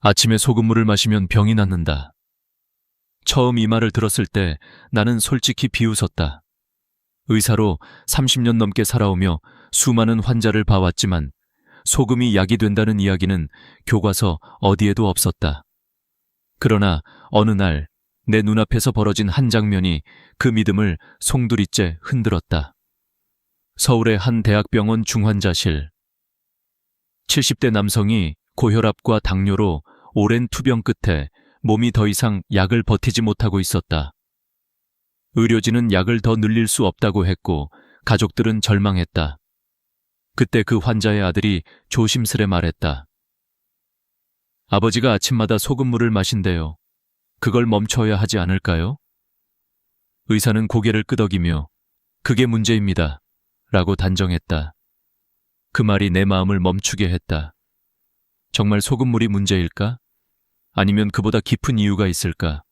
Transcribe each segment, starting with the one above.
아침에 소금물을 마시면 병이 낫는다. 처음 이 말을 들었을 때 나는 솔직히 비웃었다. 의사로 30년 넘게 살아오며 수많은 환자를 봐왔지만 소금이 약이 된다는 이야기는 교과서 어디에도 없었다. 그러나 어느 날 내 눈앞에서 벌어진 한 장면이 그 믿음을 송두리째 흔들었다. 서울의 한 대학병원 중환자실. 70대 남성이 고혈압과 당뇨로 오랜 투병 끝에 몸이 더 이상 약을 버티지 못하고 있었다. 의료진은 약을 더 늘릴 수 없다고 했고 가족들은 절망했다. 그때 그 환자의 아들이 조심스레 말했다. 아버지가 아침마다 소금물을 마신대요. 그걸 멈춰야 하지 않을까요? 의사는 고개를 끄덕이며 그게 문제입니다. 라고 단정했다. 그 말이 내 마음을 멈추게 했다. 정말 소금물이 문제일까? 아니면 그보다 깊은 이유가 있을까?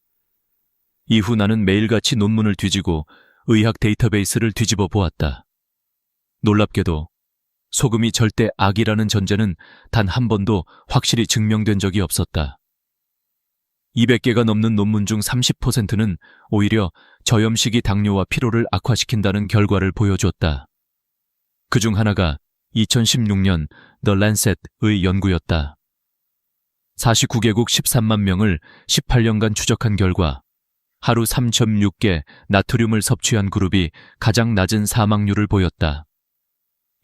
이후 나는 매일같이 논문을 뒤지고 의학 데이터베이스를 뒤집어 보았다. 놀랍게도 소금이 절대 악이라는 전제는 단 한 번도 확실히 증명된 적이 없었다. 200개가 넘는 논문 중 30%는 오히려 저염식이 당뇨와 피로를 악화시킨다는 결과를 보여줬다. 그중 하나가 2016년 The Lancet의 연구였다. 49개국 13만 명을 18년간 추적한 결과 하루 3.6개 나트륨을 섭취한 그룹이 가장 낮은 사망률을 보였다.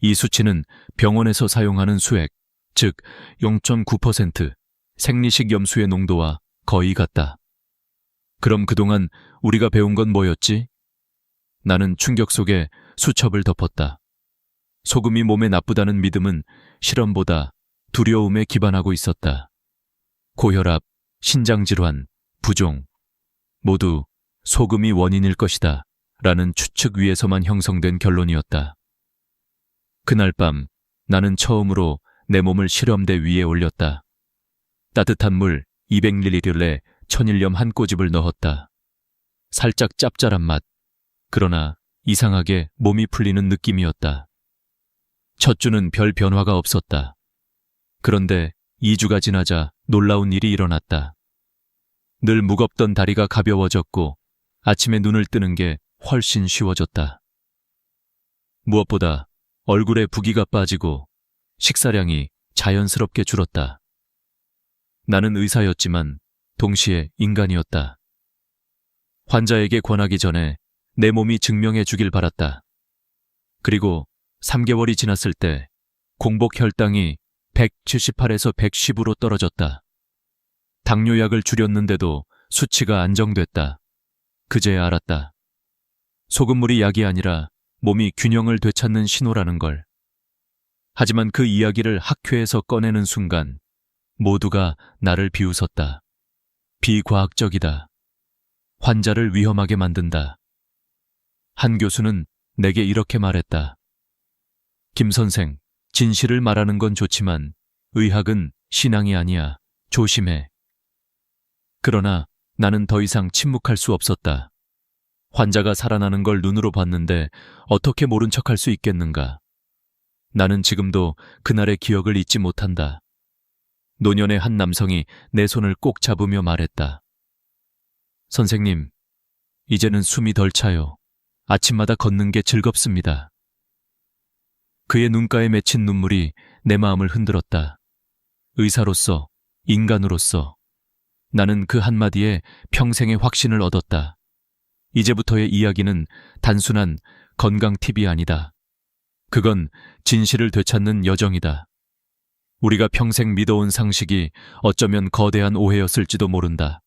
이 수치는 병원에서 사용하는 수액, 즉 0.9% 생리식 염수의 농도와 거의 같다. 그럼 그동안 우리가 배운 건 뭐였지? 나는 충격 속에 수첩을 덮었다. 소금이 몸에 나쁘다는 믿음은 실험보다 두려움에 기반하고 있었다. 고혈압, 신장질환, 부종, 모두 소금이 원인일 것이다 라는 추측 위에서만 형성된 결론이었다. 그날 밤 나는 처음으로 내 몸을 실험대 위에 올렸다. 따뜻한 물 200ml에 천일염 한 꼬집을 넣었다. 살짝 짭짤한 맛, 그러나 이상하게 몸이 풀리는 느낌이었다. 첫 주는 별 변화가 없었다. 그런데 2주가 지나자 놀라운 일이 일어났다. 늘 무겁던 다리가 가벼워졌고 아침에 눈을 뜨는 게 훨씬 쉬워졌다. 무엇보다 얼굴에 부기가 빠지고 식사량이 자연스럽게 줄었다. 나는 의사였지만 동시에 인간이었다. 환자에게 권하기 전에 내 몸이 증명해 주길 바랐다. 그리고 3개월이 지났을 때 공복 혈당이 178에서 110으로 떨어졌다. 당뇨약을 줄였는데도 수치가 안정됐다. 그제야 알았다. 소금물이 약이 아니라 몸이 균형을 되찾는 신호라는 걸. 하지만 그 이야기를 학회에서 꺼내는 순간 모두가 나를 비웃었다. 비과학적이다. 환자를 위험하게 만든다. 한 교수는 내게 이렇게 말했다. 김 선생, 진실을 말하는 건 좋지만 의학은 신앙이 아니야. 조심해. 그러나 나는 더 이상 침묵할 수 없었다. 환자가 살아나는 걸 눈으로 봤는데 어떻게 모른 척할 수 있겠는가. 나는 지금도 그날의 기억을 잊지 못한다. 노년의 한 남성이 내 손을 꼭 잡으며 말했다. 선생님, 이제는 숨이 덜 차요. 아침마다 걷는 게 즐겁습니다. 그의 눈가에 맺힌 눈물이 내 마음을 흔들었다. 의사로서, 인간으로서 나는 그 한마디에 평생의 확신을 얻었다. 이제부터의 이야기는 단순한 건강 팁이 아니다. 그건 진실을 되찾는 여정이다. 우리가 평생 믿어온 상식이 어쩌면 거대한 오해였을지도 모른다.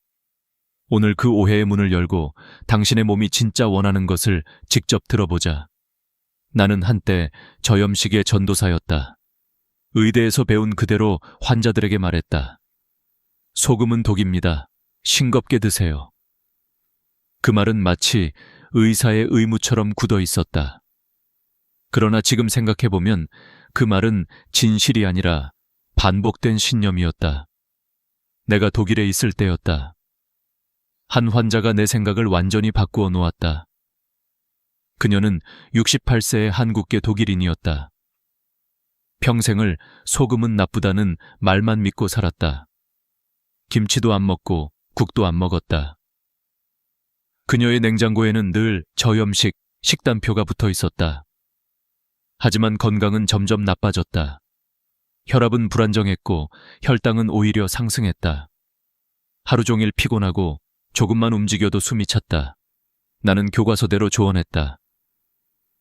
오늘 그 오해의 문을 열고 당신의 몸이 진짜 원하는 것을 직접 들어보자. 나는 한때 저염식의 전도사였다. 의대에서 배운 그대로 환자들에게 말했다. 소금은 독입니다. 싱겁게 드세요. 그 말은 마치 의사의 의무처럼 굳어 있었다. 그러나 지금 생각해보면 그 말은 진실이 아니라 반복된 신념이었다. 내가 독일에 있을 때였다. 한 환자가 내 생각을 완전히 바꾸어 놓았다. 그녀는 68세의 한국계 독일인이었다. 평생을 소금은 나쁘다는 말만 믿고 살았다. 김치도 안 먹고 국도 안 먹었다. 그녀의 냉장고에는 늘 저염식 식단표가 붙어 있었다. 하지만 건강은 점점 나빠졌다. 혈압은 불안정했고 혈당은 오히려 상승했다. 하루 종일 피곤하고 조금만 움직여도 숨이 찼다. 나는 교과서대로 조언했다.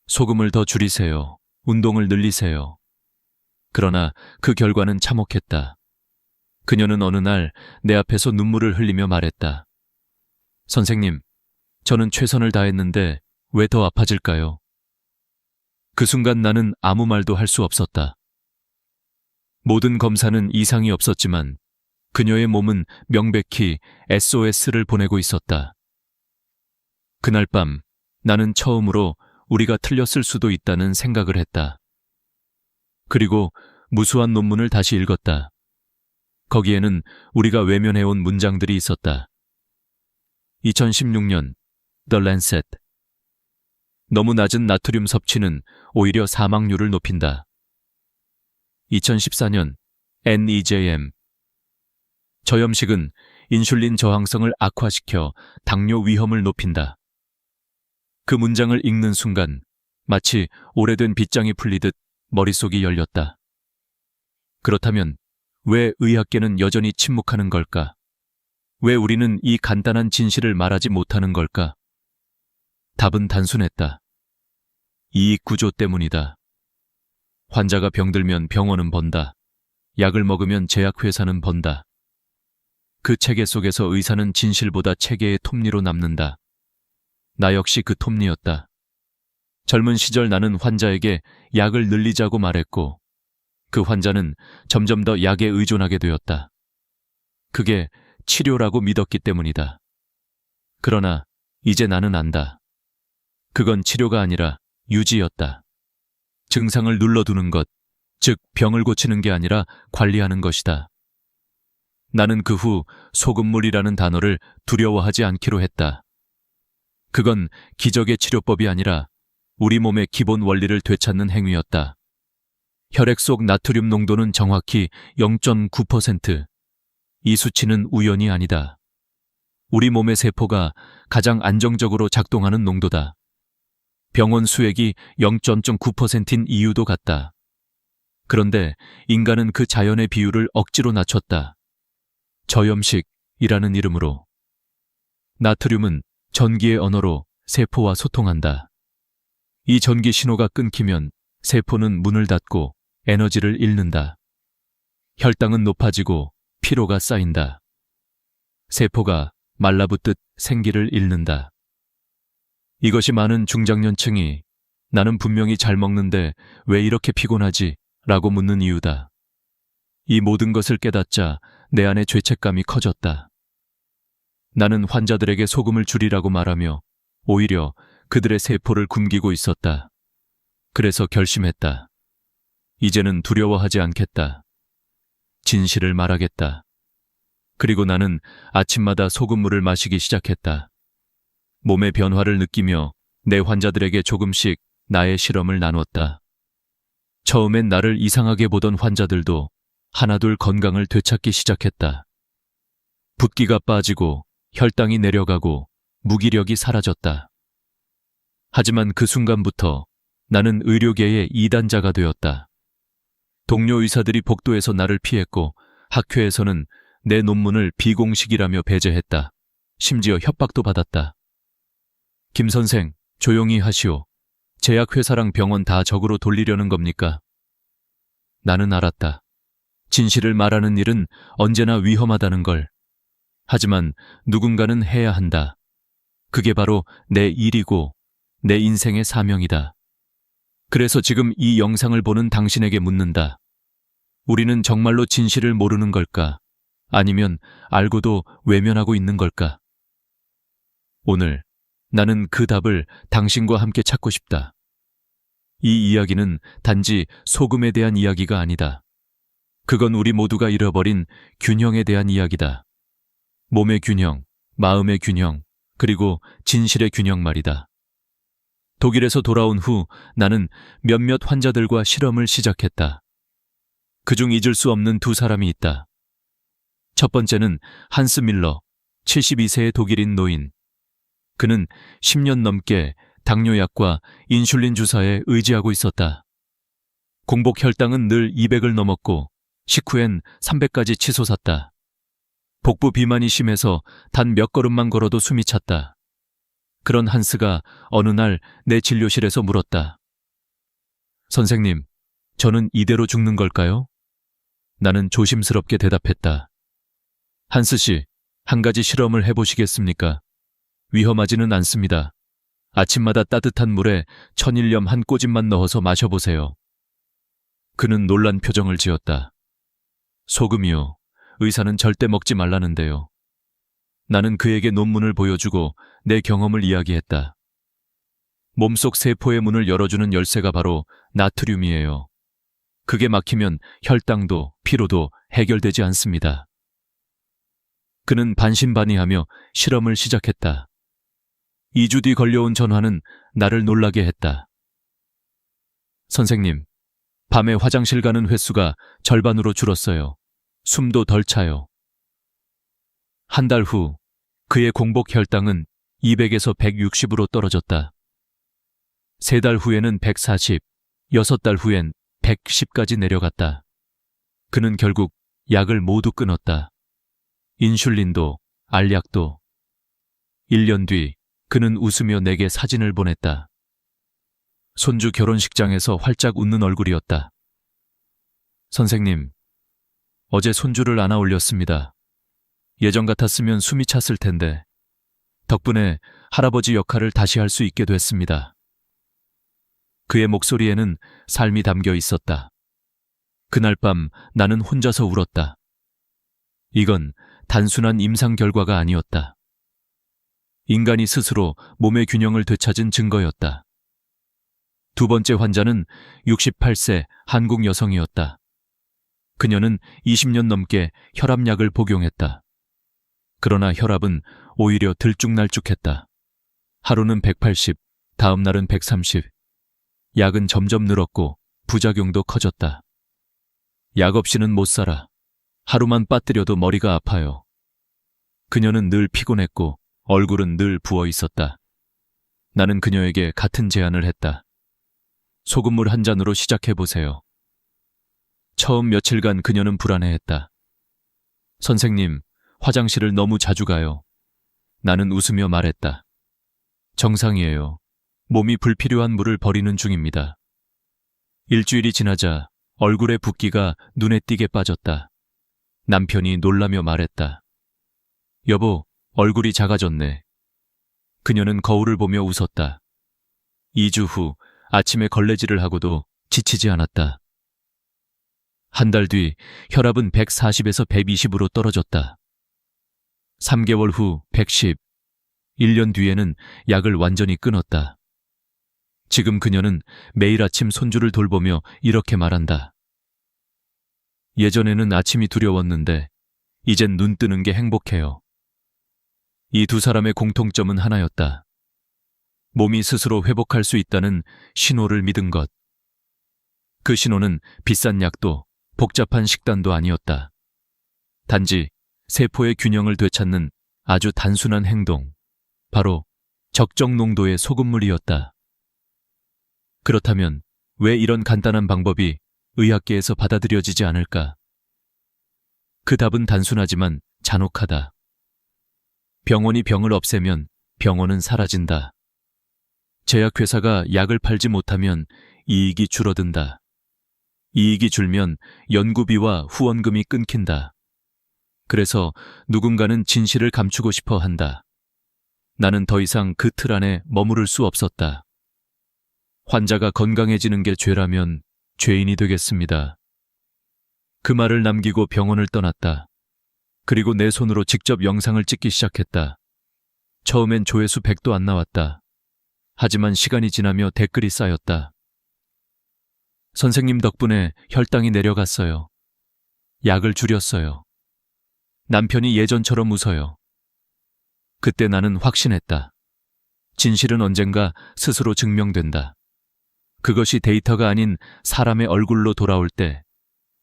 소금을 더 줄이세요. 운동을 늘리세요. 그러나 그 결과는 참혹했다. 그녀는 어느 날 내 앞에서 눈물을 흘리며 말했다. 선생님, 저는 최선을 다했는데 왜 더 아파질까요? 그 순간 나는 아무 말도 할 수 없었다. 모든 검사는 이상이 없었지만 그녀의 몸은 명백히 SOS를 보내고 있었다. 그날 밤 나는 처음으로 우리가 틀렸을 수도 있다는 생각을 했다. 그리고 무수한 논문을 다시 읽었다. 거기에는 우리가 외면해온 문장들이 있었다. 2016년 The Lancet. 너무 낮은 나트륨 섭취는 오히려 사망률을 높인다. 2014년 NEJM. 저염식은 인슐린 저항성을 악화시켜 당뇨 위험을 높인다. 그 문장을 읽는 순간 마치 오래된 빗장이 풀리듯 머릿속이 열렸다. 그렇다면 왜 의학계는 여전히 침묵하는 걸까? 왜 우리는 이 간단한 진실을 말하지 못하는 걸까? 답은 단순했다. 이익 구조 때문이다. 환자가 병들면 병원은 번다. 약을 먹으면 제약회사는 번다. 그 체계 속에서 의사는 진실보다 체계의 톱니로 남는다. 나 역시 그 톱니였다. 젊은 시절 나는 환자에게 약을 늘리자고 말했고 그 환자는 점점 더 약에 의존하게 되었다. 그게 치료라고 믿었기 때문이다. 그러나 이제 나는 안다. 그건 치료가 아니라 유지였다. 증상을 눌러두는 것, 즉 병을 고치는 게 아니라 관리하는 것이다. 나는 그 후 소금물이라는 단어를 두려워하지 않기로 했다. 그건 기적의 치료법이 아니라 우리 몸의 기본 원리를 되찾는 행위였다. 혈액 속 나트륨 농도는 정확히 0.9%. 이 수치는 우연이 아니다. 우리 몸의 세포가 가장 안정적으로 작동하는 농도다. 병원 수액이 0.9%인 이유도 같다. 그런데 인간은 그 자연의 비율을 억지로 낮췄다. 저염식이라는 이름으로. 나트륨은 전기의 언어로 세포와 소통한다. 이 전기 신호가 끊기면 세포는 문을 닫고 에너지를 잃는다. 혈당은 높아지고 피로가 쌓인다. 세포가 말라붙듯 생기를 잃는다. 이것이 많은 중장년층이 나는 분명히 잘 먹는데 왜 이렇게 피곤하지? 라고 묻는 이유다. 이 모든 것을 깨닫자 내 안의 죄책감이 커졌다. 나는 환자들에게 소금을 줄이라고 말하며 오히려 그들의 세포를 굶기고 있었다. 그래서 결심했다. 이제는 두려워하지 않겠다. 진실을 말하겠다. 그리고 나는 아침마다 소금물을 마시기 시작했다. 몸의 변화를 느끼며 내 환자들에게 조금씩 나의 실험을 나눴다. 처음엔 나를 이상하게 보던 환자들도 하나둘 건강을 되찾기 시작했다. 붓기가 빠지고 혈당이 내려가고 무기력이 사라졌다. 하지만 그 순간부터 나는 의료계의 이단자가 되었다. 동료 의사들이 복도에서 나를 피했고 학회에서는 내 논문을 비공식이라며 배제했다. 심지어 협박도 받았다. 김 선생, 조용히 하시오. 제약회사랑 병원 다 적으로 돌리려는 겁니까? 나는 알았다. 진실을 말하는 일은 언제나 위험하다는 걸. 하지만 누군가는 해야 한다. 그게 바로 내 일이고 내 인생의 사명이다. 그래서 지금 이 영상을 보는 당신에게 묻는다. 우리는 정말로 진실을 모르는 걸까? 아니면 알고도 외면하고 있는 걸까? 오늘 나는 그 답을 당신과 함께 찾고 싶다. 이 이야기는 단지 소금에 대한 이야기가 아니다. 그건 우리 모두가 잃어버린 균형에 대한 이야기다. 몸의 균형, 마음의 균형, 그리고 진실의 균형 말이다. 독일에서 돌아온 후 나는 몇몇 환자들과 실험을 시작했다. 그중 잊을 수 없는 두 사람이 있다. 첫 번째는 한스 밀러, 72세의 독일인 노인. 그는 10년 넘게 당뇨약과 인슐린 주사에 의지하고 있었다. 공복 혈당은 늘 200을 넘었고 식후엔 300까지 치솟았다. 복부 비만이 심해서 단 몇 걸음만 걸어도 숨이 찼다. 그런 한스가 어느 날 내 진료실에서 물었다. 선생님, 저는 이대로 죽는 걸까요? 나는 조심스럽게 대답했다. 한스 씨, 한 가지 실험을 해보시겠습니까? 위험하지는 않습니다. 아침마다 따뜻한 물에 천일염 한 꼬집만 넣어서 마셔보세요. 그는 놀란 표정을 지었다. 소금이요. 의사는 절대 먹지 말라는데요. 나는 그에게 논문을 보여주고 내 경험을 이야기했다. 몸속 세포의 문을 열어주는 열쇠가 바로 나트륨이에요. 그게 막히면 혈당도 피로도 해결되지 않습니다. 그는 반신반의하며 실험을 시작했다. 2주 뒤 걸려온 전화는 나를 놀라게 했다. 선생님, 밤에 화장실 가는 횟수가 절반으로 줄었어요. 숨도 덜 차요. 한 달 후 그의 공복 혈당은 200에서 160으로 떨어졌다. 3달 후에는 140, 6달 후엔 110까지 내려갔다. 그는 결국 약을 모두 끊었다. 인슐린도, 알약도. 1년 뒤 그는 웃으며 내게 사진을 보냈다. 손주 결혼식장에서 활짝 웃는 얼굴이었다. 선생님, 어제 손주를 안아 올렸습니다. 예전 같았으면 숨이 찼을 텐데 덕분에 할아버지 역할을 다시 할 수 있게 됐습니다. 그의 목소리에는 삶이 담겨 있었다. 그날 밤 나는 혼자서 울었다. 이건 단순한 임상 결과가 아니었다. 인간이 스스로 몸의 균형을 되찾은 증거였다. 두 번째 환자는 68세 한국 여성이었다. 그녀는 20년 넘게 혈압약을 복용했다. 그러나 혈압은 오히려 들쭉날쭉했다. 하루는 180, 다음 날은 130. 약은 점점 늘었고 부작용도 커졌다. 약 없이는 못 살아. 하루만 빠뜨려도 머리가 아파요. 그녀는 늘 피곤했고 얼굴은 늘 부어 있었다. 나는 그녀에게 같은 제안을 했다. 소금물 한 잔으로 시작해보세요. 처음 며칠간 그녀는 불안해했다. 선생님, 화장실을 너무 자주 가요. 나는 웃으며 말했다. 정상이에요. 몸이 불필요한 물을 버리는 중입니다. 일주일이 지나자 얼굴의 붓기가 눈에 띄게 빠졌다. 남편이 놀라며 말했다. 여보, 얼굴이 작아졌네. 그녀는 거울을 보며 웃었다. 2주 후 아침에 걸레질을 하고도 지치지 않았다. 한 달 뒤 혈압은 140에서 120으로 떨어졌다. 3개월 후 110, 1년 뒤에는 약을 완전히 끊었다. 지금 그녀는 매일 아침 손주를 돌보며 이렇게 말한다. 예전에는 아침이 두려웠는데 이젠 눈 뜨는 게 행복해요. 이 두 사람의 공통점은 하나였다. 몸이 스스로 회복할 수 있다는 신호를 믿은 것. 그 신호는 비싼 약도 복잡한 식단도 아니었다. 단지 세포의 균형을 되찾는 아주 단순한 행동, 바로 적정 농도의 소금물이었다. 그렇다면 왜 이런 간단한 방법이 의학계에서 받아들여지지 않을까? 그 답은 단순하지만 잔혹하다. 병원이 병을 없애면 병원은 사라진다. 제약회사가 약을 팔지 못하면 이익이 줄어든다. 이익이 줄면 연구비와 후원금이 끊긴다. 그래서 누군가는 진실을 감추고 싶어 한다. 나는 더 이상 그 틀 안에 머무를 수 없었다. 환자가 건강해지는 게 죄라면 죄인이 되겠습니다. 그 말을 남기고 병원을 떠났다. 그리고 내 손으로 직접 영상을 찍기 시작했다. 처음엔 조회수 100도 안 나왔다. 하지만 시간이 지나며 댓글이 쌓였다. 선생님 덕분에 혈당이 내려갔어요. 약을 줄였어요. 남편이 예전처럼 웃어요. 그때 나는 확신했다. 진실은 언젠가 스스로 증명된다. 그것이 데이터가 아닌 사람의 얼굴로 돌아올 때,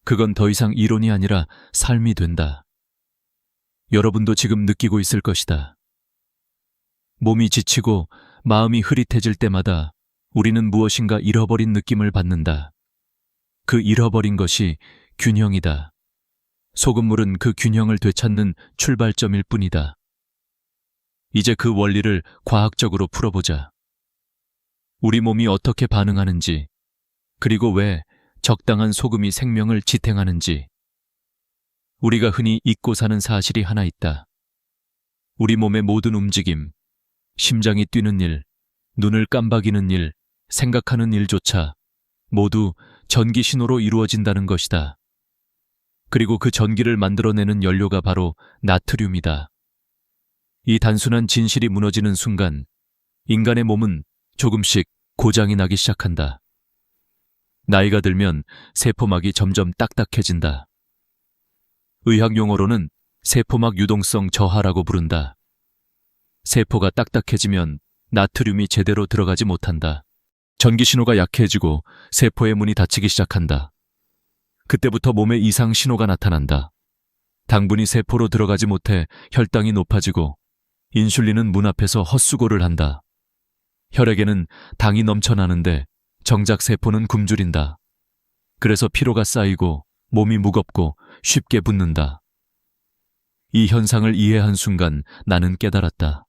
그건 더 이상 이론이 아니라 삶이 된다. 여러분도 지금 느끼고 있을 것이다. 몸이 지치고 마음이 흐릿해질 때마다 우리는 무엇인가 잃어버린 느낌을 받는다. 그 잃어버린 것이 균형이다. 소금물은 그 균형을 되찾는 출발점일 뿐이다. 이제 그 원리를 과학적으로 풀어보자. 우리 몸이 어떻게 반응하는지, 그리고 왜 적당한 소금이 생명을 지탱하는지. 우리가 흔히 잊고 사는 사실이 하나 있다. 우리 몸의 모든 움직임, 심장이 뛰는 일, 눈을 깜박이는 일, 생각하는 일조차 모두 전기 신호로 이루어진다는 것이다. 그리고 그 전기를 만들어내는 연료가 바로 나트륨이다. 이 단순한 진실이 무너지는 순간 인간의 몸은 조금씩 고장이 나기 시작한다. 나이가 들면 세포막이 점점 딱딱해진다. 의학 용어로는 세포막 유동성 저하라고 부른다. 세포가 딱딱해지면 나트륨이 제대로 들어가지 못한다. 전기 신호가 약해지고 세포의 문이 닫히기 시작한다. 그때부터 몸에 이상 신호가 나타난다. 당분이 세포로 들어가지 못해 혈당이 높아지고 인슐린은 문 앞에서 헛수고를 한다. 혈액에는 당이 넘쳐나는데 정작 세포는 굶주린다. 그래서 피로가 쌓이고 몸이 무겁고 쉽게 붓는다. 이 현상을 이해한 순간 나는 깨달았다.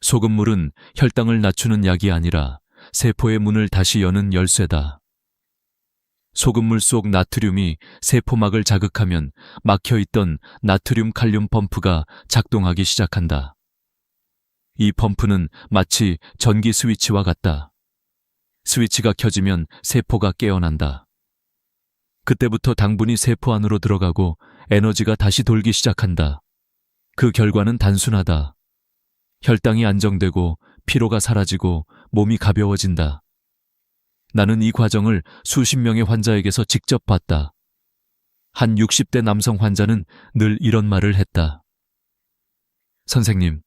소금물은 혈당을 낮추는 약이 아니라 세포의 문을 다시 여는 열쇠다. 소금물 속 나트륨이 세포막을 자극하면 막혀있던 나트륨 칼륨 펌프가 작동하기 시작한다. 이 펌프는 마치 전기 스위치와 같다. 스위치가 켜지면 세포가 깨어난다. 그때부터 당분이 세포 안으로 들어가고 에너지가 다시 돌기 시작한다. 그 결과는 단순하다. 혈당이 안정되고 피로가 사라지고 몸이 가벼워진다. 나는 이 과정을 수십 명의 환자에게서 직접 봤다. 한 60대 남성 환자는 늘 이런 말을 했다. 선생님,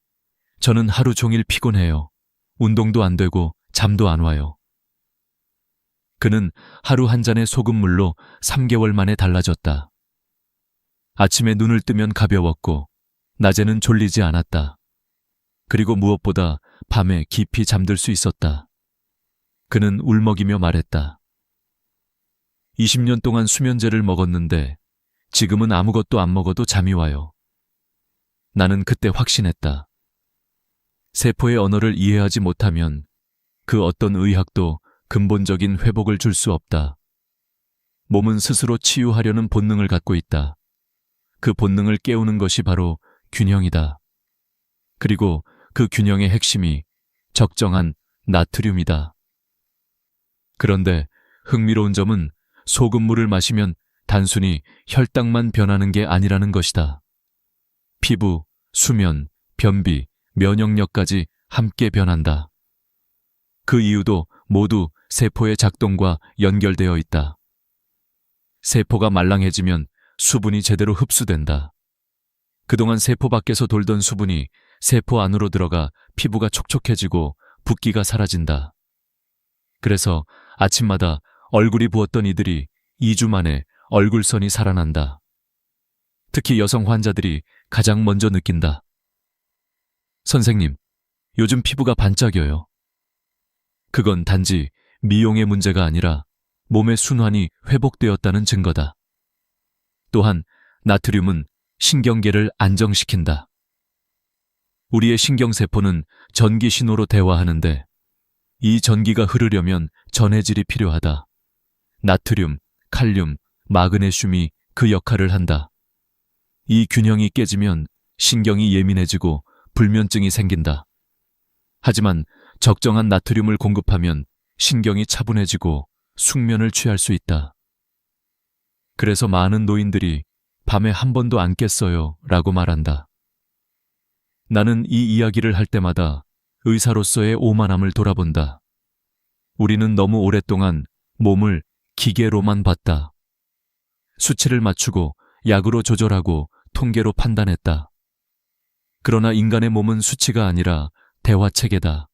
저는 하루 종일 피곤해요. 운동도 안 되고 잠도 안 와요. 그는 하루 한 잔의 소금물로 3개월 만에 달라졌다. 아침에 눈을 뜨면 가벼웠고 낮에는 졸리지 않았다. 그리고 무엇보다 밤에 깊이 잠들 수 있었다. 그는 울먹이며 말했다. 20년 동안 수면제를 먹었는데 지금은 아무것도 안 먹어도 잠이 와요. 나는 그때 확신했다. 세포의 언어를 이해하지 못하면 그 어떤 의학도 근본적인 회복을 줄 수 없다. 몸은 스스로 치유하려는 본능을 갖고 있다. 그 본능을 깨우는 것이 바로 균형이다. 그리고 그 균형의 핵심이 적정한 나트륨이다. 그런데 흥미로운 점은 소금물을 마시면 단순히 혈당만 변하는 게 아니라는 것이다. 피부, 수면, 변비, 면역력까지 함께 변한다. 그 이유도 모두 세포의 작동과 연결되어 있다. 세포가 말랑해지면 수분이 제대로 흡수된다. 그동안 세포 밖에서 돌던 수분이 세포 안으로 들어가 피부가 촉촉해지고 붓기가 사라진다. 그래서 아침마다 얼굴이 부었던 이들이 2주 만에 얼굴선이 살아난다. 특히 여성 환자들이 가장 먼저 느낀다. 선생님, 요즘 피부가 반짝여요. 그건 단지 미용의 문제가 아니라 몸의 순환이 회복되었다는 증거다. 또한 나트륨은 신경계를 안정시킨다. 우리의 신경세포는 전기 신호로 대화하는데 이 전기가 흐르려면 전해질이 필요하다. 나트륨, 칼륨, 마그네슘이 그 역할을 한다. 이 균형이 깨지면 신경이 예민해지고 불면증이 생긴다. 하지만 적정한 나트륨을 공급하면 신경이 차분해지고 숙면을 취할 수 있다. 그래서 많은 노인들이 밤에 한 번도 안 깼어요 라고 말한다. 나는 이 이야기를 할 때마다 의사로서의 오만함을 돌아본다. 우리는 너무 오랫동안 몸을 기계로만 봤다. 수치를 맞추고 약으로 조절하고 통계로 판단했다. 그러나 인간의 몸은 수치가 아니라 대화체계다.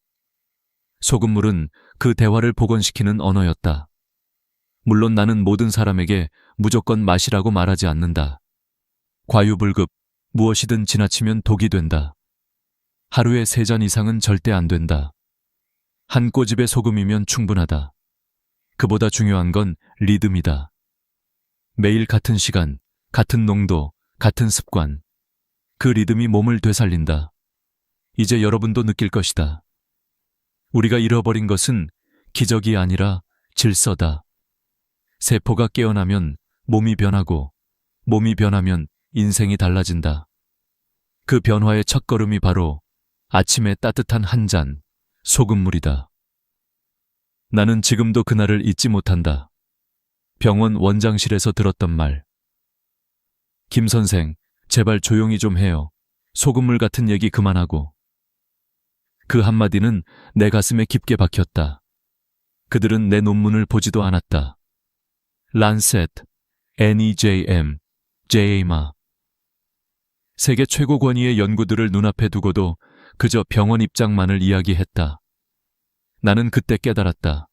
소금물은 그 대화를 복원시키는 언어였다. 물론 나는 모든 사람에게 무조건 마시라고 말하지 않는다. 과유불급, 무엇이든 지나치면 독이 된다. 하루에 3잔 이상은 절대 안 된다. 한 꼬집의 소금이면 충분하다. 그보다 중요한 건 리듬이다. 매일 같은 시간, 같은 농도, 같은 습관. 그 리듬이 몸을 되살린다. 이제 여러분도 느낄 것이다. 우리가 잃어버린 것은 기적이 아니라 질서다. 세포가 깨어나면 몸이 변하고, 몸이 변하면 인생이 달라진다. 그 변화의 첫걸음이 바로 아침에 따뜻한 한 잔 소금물이다. 나는 지금도 그날을 잊지 못한다. 병원 원장실에서 들었던 말. 김 선생, 제발 조용히 좀 해요. 소금물 같은 얘기 그만하고. 그 한마디는 내 가슴에 깊게 박혔다. 그들은 내 논문을 보지도 않았다. 란셋, NEJM, JAMA. 세계 최고 권위의 연구들을 눈앞에 두고도 그저 병원 입장만을 이야기했다. 나는 그때 깨달았다.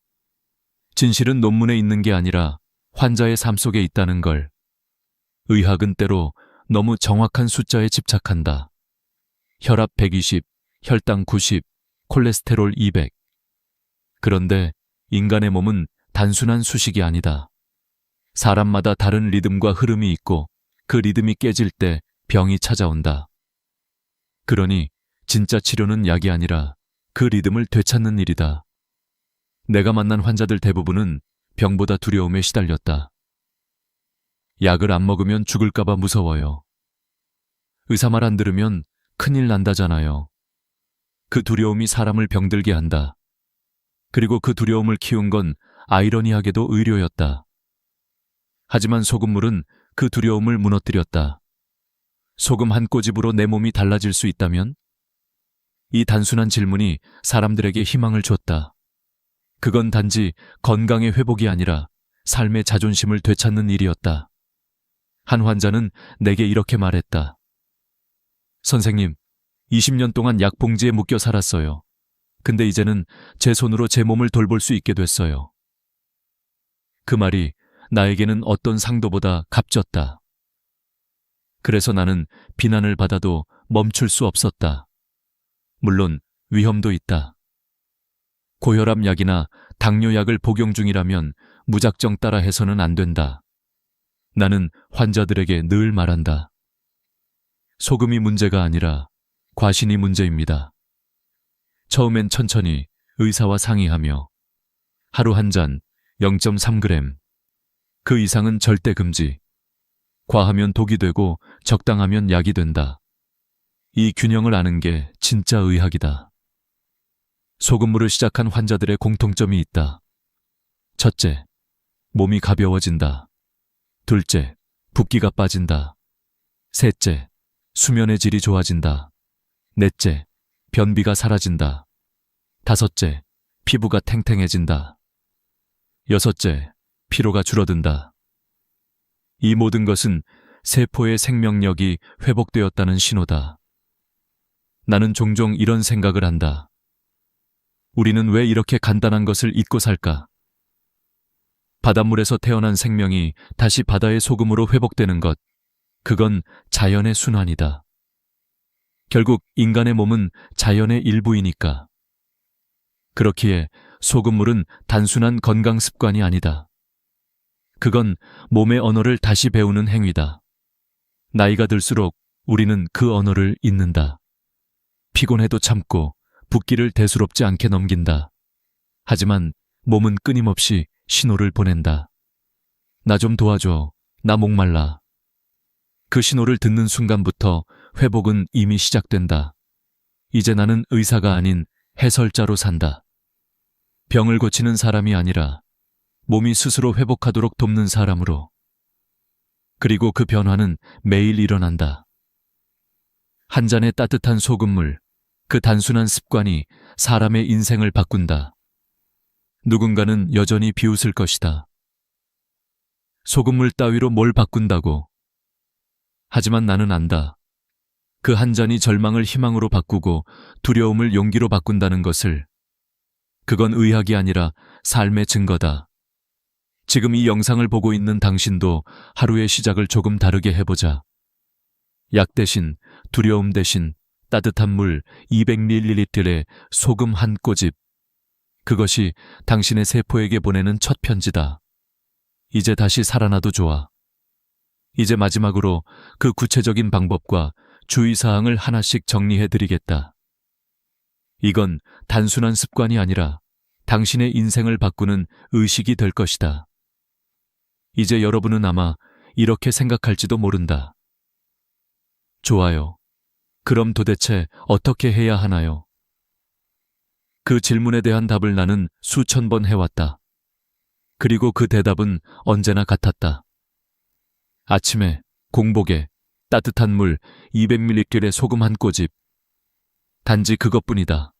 진실은 논문에 있는 게 아니라 환자의 삶 속에 있다는 걸. 의학은 때로 너무 정확한 숫자에 집착한다. 혈압 120, 혈당 90, 콜레스테롤 200. 그런데 인간의 몸은 단순한 수식이 아니다. 사람마다 다른 리듬과 흐름이 있고 그 리듬이 깨질 때 병이 찾아온다. 그러니 진짜 치료는 약이 아니라 그 리듬을 되찾는 일이다. 내가 만난 환자들 대부분은 병보다 두려움에 시달렸다. 약을 안 먹으면 죽을까봐 무서워요. 의사 말 안 들으면 큰일 난다잖아요. 그 두려움이 사람을 병들게 한다. 그리고 그 두려움을 키운 건 아이러니하게도 의료였다. 하지만 소금물은 그 두려움을 무너뜨렸다. 소금 한 꼬집으로 내 몸이 달라질 수 있다면? 이 단순한 질문이 사람들에게 희망을 줬다. 그건 단지 건강의 회복이 아니라 삶의 자존심을 되찾는 일이었다. 한 환자는 내게 이렇게 말했다. 선생님, 20년 동안 약봉지에 묶여 살았어요. 근데 이제는 제 손으로 제 몸을 돌볼 수 있게 됐어요. 그 말이 나에게는 어떤 상도보다 값졌다. 그래서 나는 비난을 받아도 멈출 수 없었다. 물론 위험도 있다. 고혈압 약이나 당뇨약을 복용 중이라면 무작정 따라 해서는 안 된다. 나는 환자들에게 늘 말한다. 소금이 문제가 아니라 과신이 문제입니다. 처음엔 천천히 의사와 상의하며 하루 한 잔 0.3g, 그 이상은 절대 금지. 과하면 독이 되고 적당하면 약이 된다. 이 균형을 아는 게 진짜 의학이다. 소금물을 시작한 환자들의 공통점이 있다. 첫째, 몸이 가벼워진다. 둘째, 붓기가 빠진다. 셋째, 수면의 질이 좋아진다. 넷째, 변비가 사라진다. 다섯째, 피부가 탱탱해진다. 여섯째, 피로가 줄어든다. 이 모든 것은 세포의 생명력이 회복되었다는 신호다. 나는 종종 이런 생각을 한다. 우리는 왜 이렇게 간단한 것을 잊고 살까? 바닷물에서 태어난 생명이 다시 바다의 소금으로 회복되는 것, 그건 자연의 순환이다. 결국 인간의 몸은 자연의 일부이니까. 그렇기에 소금물은 단순한 건강 습관이 아니다. 그건 몸의 언어를 다시 배우는 행위다. 나이가 들수록 우리는 그 언어를 잊는다. 피곤해도 참고 붓기를 대수롭지 않게 넘긴다. 하지만 몸은 끊임없이 신호를 보낸다. 나 좀 도와줘. 나 목말라. 그 신호를 듣는 순간부터 회복은 이미 시작된다. 이제 나는 의사가 아닌 해설자로 산다. 병을 고치는 사람이 아니라 몸이 스스로 회복하도록 돕는 사람으로. 그리고 그 변화는 매일 일어난다. 한 잔의 따뜻한 소금물, 그 단순한 습관이 사람의 인생을 바꾼다. 누군가는 여전히 비웃을 것이다. 소금물 따위로 뭘 바꾼다고. 하지만 나는 안다. 그 한 잔이 절망을 희망으로 바꾸고 두려움을 용기로 바꾼다는 것을. 그건 의학이 아니라 삶의 증거다. 지금 이 영상을 보고 있는 당신도 하루의 시작을 조금 다르게 해보자. 약 대신, 두려움 대신 따뜻한 물 200ml의 소금 한 꼬집. 그것이 당신의 세포에게 보내는 첫 편지다. 이제 다시 살아나도 좋아. 이제 마지막으로 그 구체적인 방법과 주의사항을 하나씩 정리해드리겠다. 이건 단순한 습관이 아니라 당신의 인생을 바꾸는 의식이 될 것이다. 이제 여러분은 아마 이렇게 생각할지도 모른다. 좋아요. 그럼 도대체 어떻게 해야 하나요? 그 질문에 대한 답을 나는 수천 번 해왔다. 그리고 그 대답은 언제나 같았다. 아침에 공복에 따뜻한 물 200ml의 소금 한 꼬집. 단지 그것뿐이다.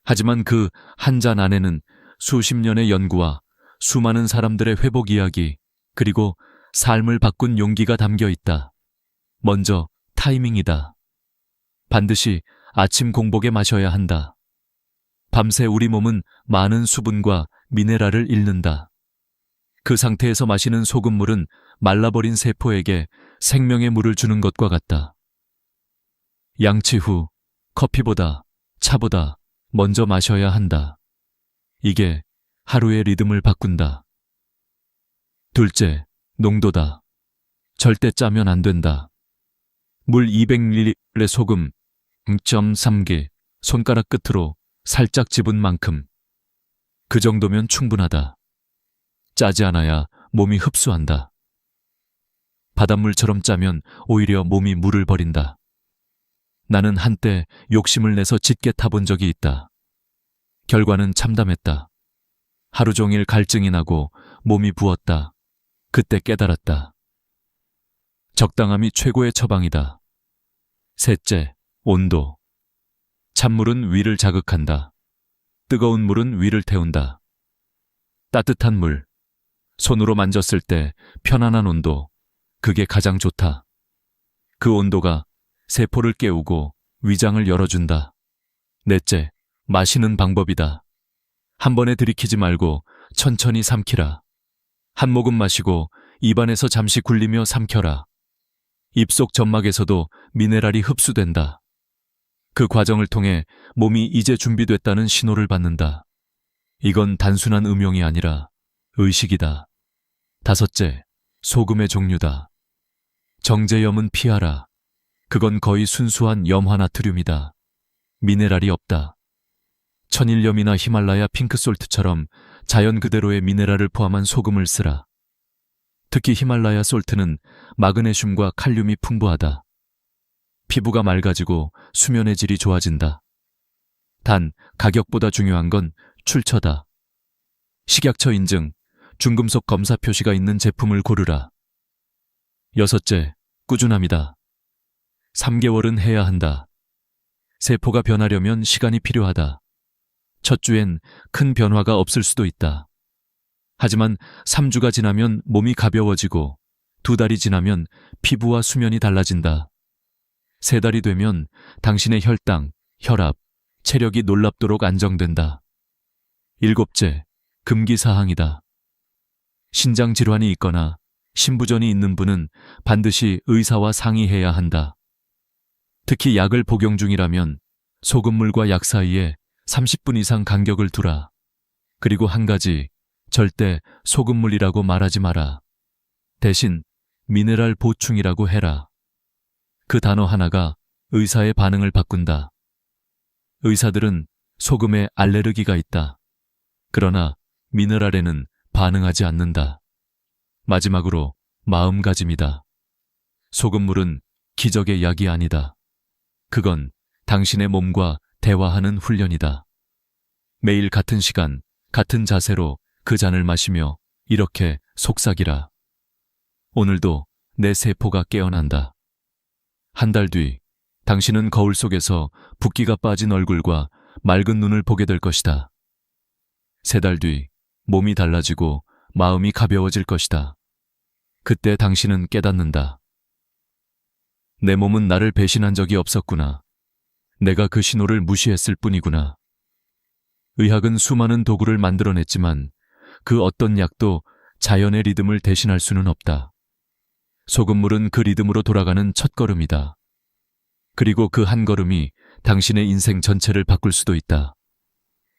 하지만 그 한 잔 안에는 수십 년의 연구와 수많은 사람들의 회복 이야기, 그리고 삶을 바꾼 용기가 담겨 있다. 먼저 타이밍이다. 반드시 아침 공복에 마셔야 한다. 밤새 우리 몸은 많은 수분과 미네랄을 잃는다. 그 상태에서 마시는 소금물은 말라버린 세포에게 생명의 물을 주는 것과 같다. 양치 후 커피보다 차보다 먼저 마셔야 한다. 이게 하루의 리듬을 바꾼다. 둘째, 농도다. 절대 짜면 안 된다. 물 200ml의 소금 0.3개 손가락 끝으로 살짝 집은 만큼. 그 정도면 충분하다. 짜지 않아야 몸이 흡수한다. 바닷물처럼 짜면 오히려 몸이 물을 버린다. 나는 한때 욕심을 내서 짙게 타본 적이 있다. 결과는 참담했다. 하루 종일 갈증이 나고 몸이 부었다. 그때 깨달았다. 적당함이 최고의 처방이다. 셋째, 온도. 찬물은 위를 자극한다. 뜨거운 물은 위를 태운다. 따뜻한 물, 손으로 만졌을 때 편안한 온도, 그게 가장 좋다. 그 온도가 세포를 깨우고 위장을 열어준다. 넷째, 마시는 방법이다. 한 번에 들이키지 말고 천천히 삼키라. 한 모금 마시고 입안에서 잠시 굴리며 삼켜라. 입속 점막에서도 미네랄이 흡수된다. 그 과정을 통해 몸이 이제 준비됐다는 신호를 받는다. 이건 단순한 음용이 아니라 의식이다. 다섯째, 소금의 종류다. 정제염은 피하라. 그건 거의 순수한 염화나트륨이다. 미네랄이 없다. 천일염이나 히말라야 핑크솔트처럼 자연 그대로의 미네랄을 포함한 소금을 쓰라. 특히 히말라야 솔트는 마그네슘과 칼륨이 풍부하다. 피부가 맑아지고 수면의 질이 좋아진다. 단, 가격보다 중요한 건 출처다. 식약처 인증, 중금속 검사 표시가 있는 제품을 고르라. 여섯째, 꾸준함이다. 3개월은 해야 한다. 세포가 변하려면 시간이 필요하다. 첫 주엔 큰 변화가 없을 수도 있다. 하지만 3주가 지나면 몸이 가벼워지고 2달이 지나면 피부와 수면이 달라진다. 3달이 되면 당신의 혈당, 혈압, 체력이 놀랍도록 안정된다. 일곱째, 금기사항이다. 신장 질환이 있거나 신부전이 있는 분은 반드시 의사와 상의해야 한다. 특히 약을 복용 중이라면 소금물과 약 사이에 30분 이상 간격을 두라. 그리고 한 가지, 절대 소금물이라고 말하지 마라. 대신 미네랄 보충이라고 해라. 그 단어 하나가 의사의 반응을 바꾼다. 의사들은 소금에 알레르기가 있다. 그러나 미네랄에는 반응하지 않는다. 마지막으로 마음가짐이다. 소금물은 기적의 약이 아니다. 그건 당신의 몸과 대화하는 훈련이다. 매일 같은 시간, 같은 자세로 그 잔을 마시며 이렇게 속삭이라. 오늘도 내 세포가 깨어난다. 한 달 뒤, 당신은 거울 속에서 붓기가 빠진 얼굴과 맑은 눈을 보게 될 것이다. 3달 뒤, 몸이 달라지고 마음이 가벼워질 것이다. 그때 당신은 깨닫는다. 내 몸은 나를 배신한 적이 없었구나. 내가 그 신호를 무시했을 뿐이구나. 의학은 수많은 도구를 만들어냈지만 그 어떤 약도 자연의 리듬을 대신할 수는 없다. 소금물은 그 리듬으로 돌아가는 첫걸음이다. 그리고 그 한 걸음이 당신의 인생 전체를 바꿀 수도 있다.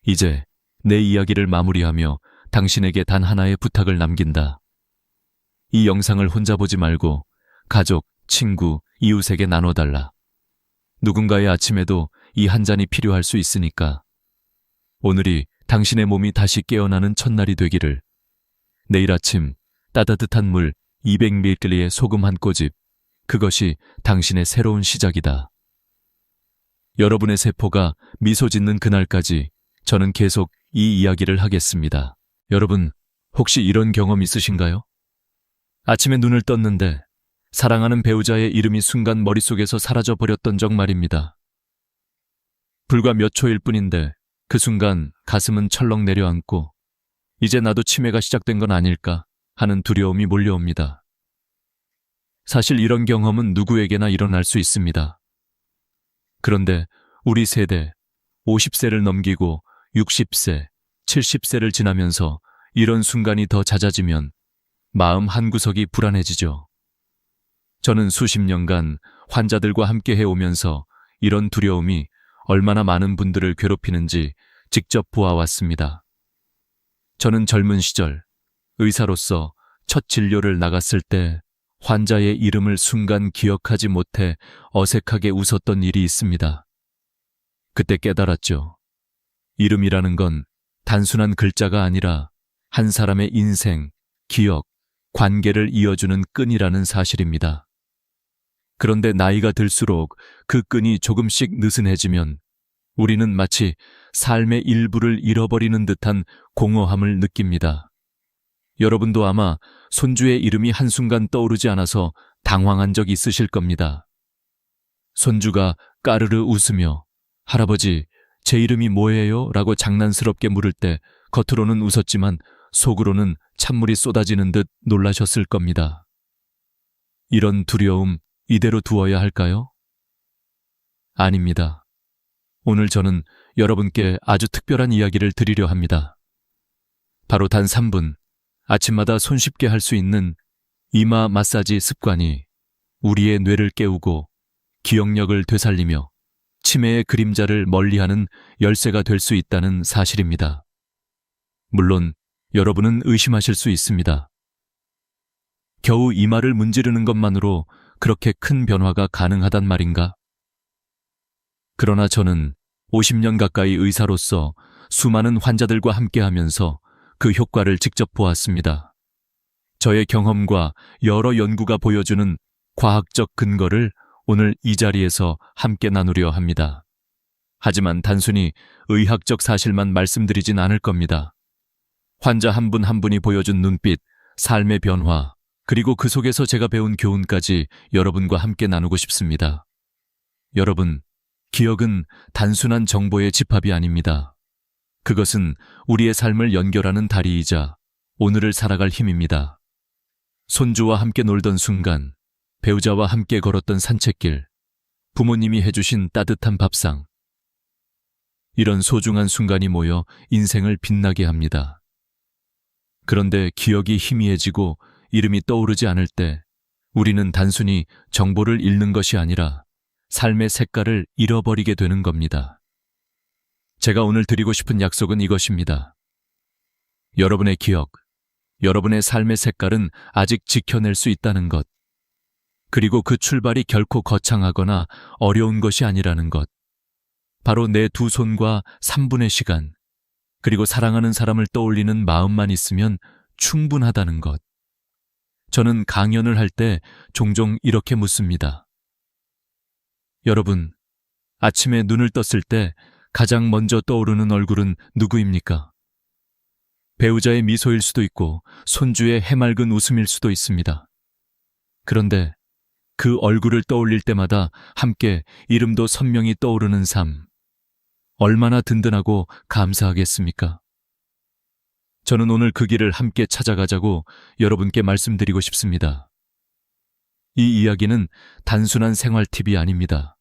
이제 내 이야기를 마무리하며 당신에게 단 하나의 부탁을 남긴다. 이 영상을 혼자 보지 말고 가족, 친구, 이웃에게 나눠달라. 누군가의 아침에도 이 한 잔이 필요할 수 있으니까. 오늘이 당신의 몸이 다시 깨어나는 첫날이 되기를. 내일 아침 따뜻한 물 200ml의 소금 한 꼬집, 그것이 당신의 새로운 시작이다. 여러분의 세포가 미소 짓는 그날까지 저는 계속 이 이야기를 하겠습니다. 여러분, 혹시 이런 경험 있으신가요? 아침에 눈을 떴는데 사랑하는 배우자의 이름이 순간 머릿속에서 사라져 버렸던 적 말입니다. 불과 몇 초일 뿐인데 그 순간 가슴은 철렁 내려앉고 이제 나도 치매가 시작된 건 아닐까 하는 두려움이 몰려옵니다. 사실 이런 경험은 누구에게나 일어날 수 있습니다. 그런데 우리 세대 50세를 넘기고 60세, 70세를 지나면서 이런 순간이 더 잦아지면 마음 한구석이 불안해지죠. 저는 수십 년간 환자들과 함께 해오면서 이런 두려움이 얼마나 많은 분들을 괴롭히는지 직접 보아왔습니다. 저는 젊은 시절 의사로서 첫 진료를 나갔을 때 환자의 이름을 순간 기억하지 못해 어색하게 웃었던 일이 있습니다. 그때 깨달았죠. 이름이라는 건 단순한 글자가 아니라 한 사람의 인생, 기억, 관계를 이어주는 끈이라는 사실입니다. 그런데 나이가 들수록 그 끈이 조금씩 느슨해지면 우리는 마치 삶의 일부를 잃어버리는 듯한 공허함을 느낍니다. 여러분도 아마 손주의 이름이 한순간 떠오르지 않아서 당황한 적 있으실 겁니다. 손주가 까르르 웃으며 할아버지, 제 이름이 뭐예요? 라고 장난스럽게 물을 때 겉으로는 웃었지만 속으로는 찬물이 쏟아지는 듯 놀라셨을 겁니다. 이런 두려움 이대로 두어야 할까요? 아닙니다. 오늘 저는 여러분께 아주 특별한 이야기를 드리려 합니다. 바로 단 3분, 아침마다 손쉽게 할 수 있는 이마 마사지 습관이 우리의 뇌를 깨우고 기억력을 되살리며 치매의 그림자를 멀리하는 열쇠가 될 수 있다는 사실입니다. 물론 여러분은 의심하실 수 있습니다. 겨우 이마를 문지르는 것만으로 그렇게 큰 변화가 가능하단 말인가? 그러나 저는 50년 가까이 의사로서 수많은 환자들과 함께하면서 그 효과를 직접 보았습니다. 저의 경험과 여러 연구가 보여주는 과학적 근거를 오늘 이 자리에서 함께 나누려 합니다. 하지만 단순히 의학적 사실만 말씀드리진 않을 겁니다. 환자 한 분 한 분이 보여준 눈빛, 삶의 변화, 그리고 그 속에서 제가 배운 교훈까지 여러분과 함께 나누고 싶습니다. 여러분, 기억은 단순한 정보의 집합이 아닙니다. 그것은 우리의 삶을 연결하는 다리이자 오늘을 살아갈 힘입니다. 손주와 함께 놀던 순간, 배우자와 함께 걸었던 산책길, 부모님이 해주신 따뜻한 밥상. 이런 소중한 순간이 모여 인생을 빛나게 합니다. 그런데 기억이 희미해지고 이름이 떠오르지 않을 때 우리는 단순히 정보를 잃는 것이 아니라 삶의 색깔을 잃어버리게 되는 겁니다. 제가 오늘 드리고 싶은 약속은 이것입니다. 여러분의 기억, 여러분의 삶의 색깔은 아직 지켜낼 수 있다는 것. 그리고 그 출발이 결코 거창하거나 어려운 것이 아니라는 것. 바로 내 두 손과 3분의 시간, 그리고 사랑하는 사람을 떠올리는 마음만 있으면 충분하다는 것. 저는 강연을 할 때 종종 이렇게 묻습니다. 여러분, 아침에 눈을 떴을 때 가장 먼저 떠오르는 얼굴은 누구입니까? 배우자의 미소일 수도 있고 손주의 해맑은 웃음일 수도 있습니다. 그런데 그 얼굴을 떠올릴 때마다 함께 이름도 선명히 떠오르는 삶. 얼마나 든든하고 감사하겠습니까? 저는 오늘 그 길을 함께 찾아가자고 여러분께 말씀드리고 싶습니다. 이 이야기는 단순한 생활 팁이 아닙니다.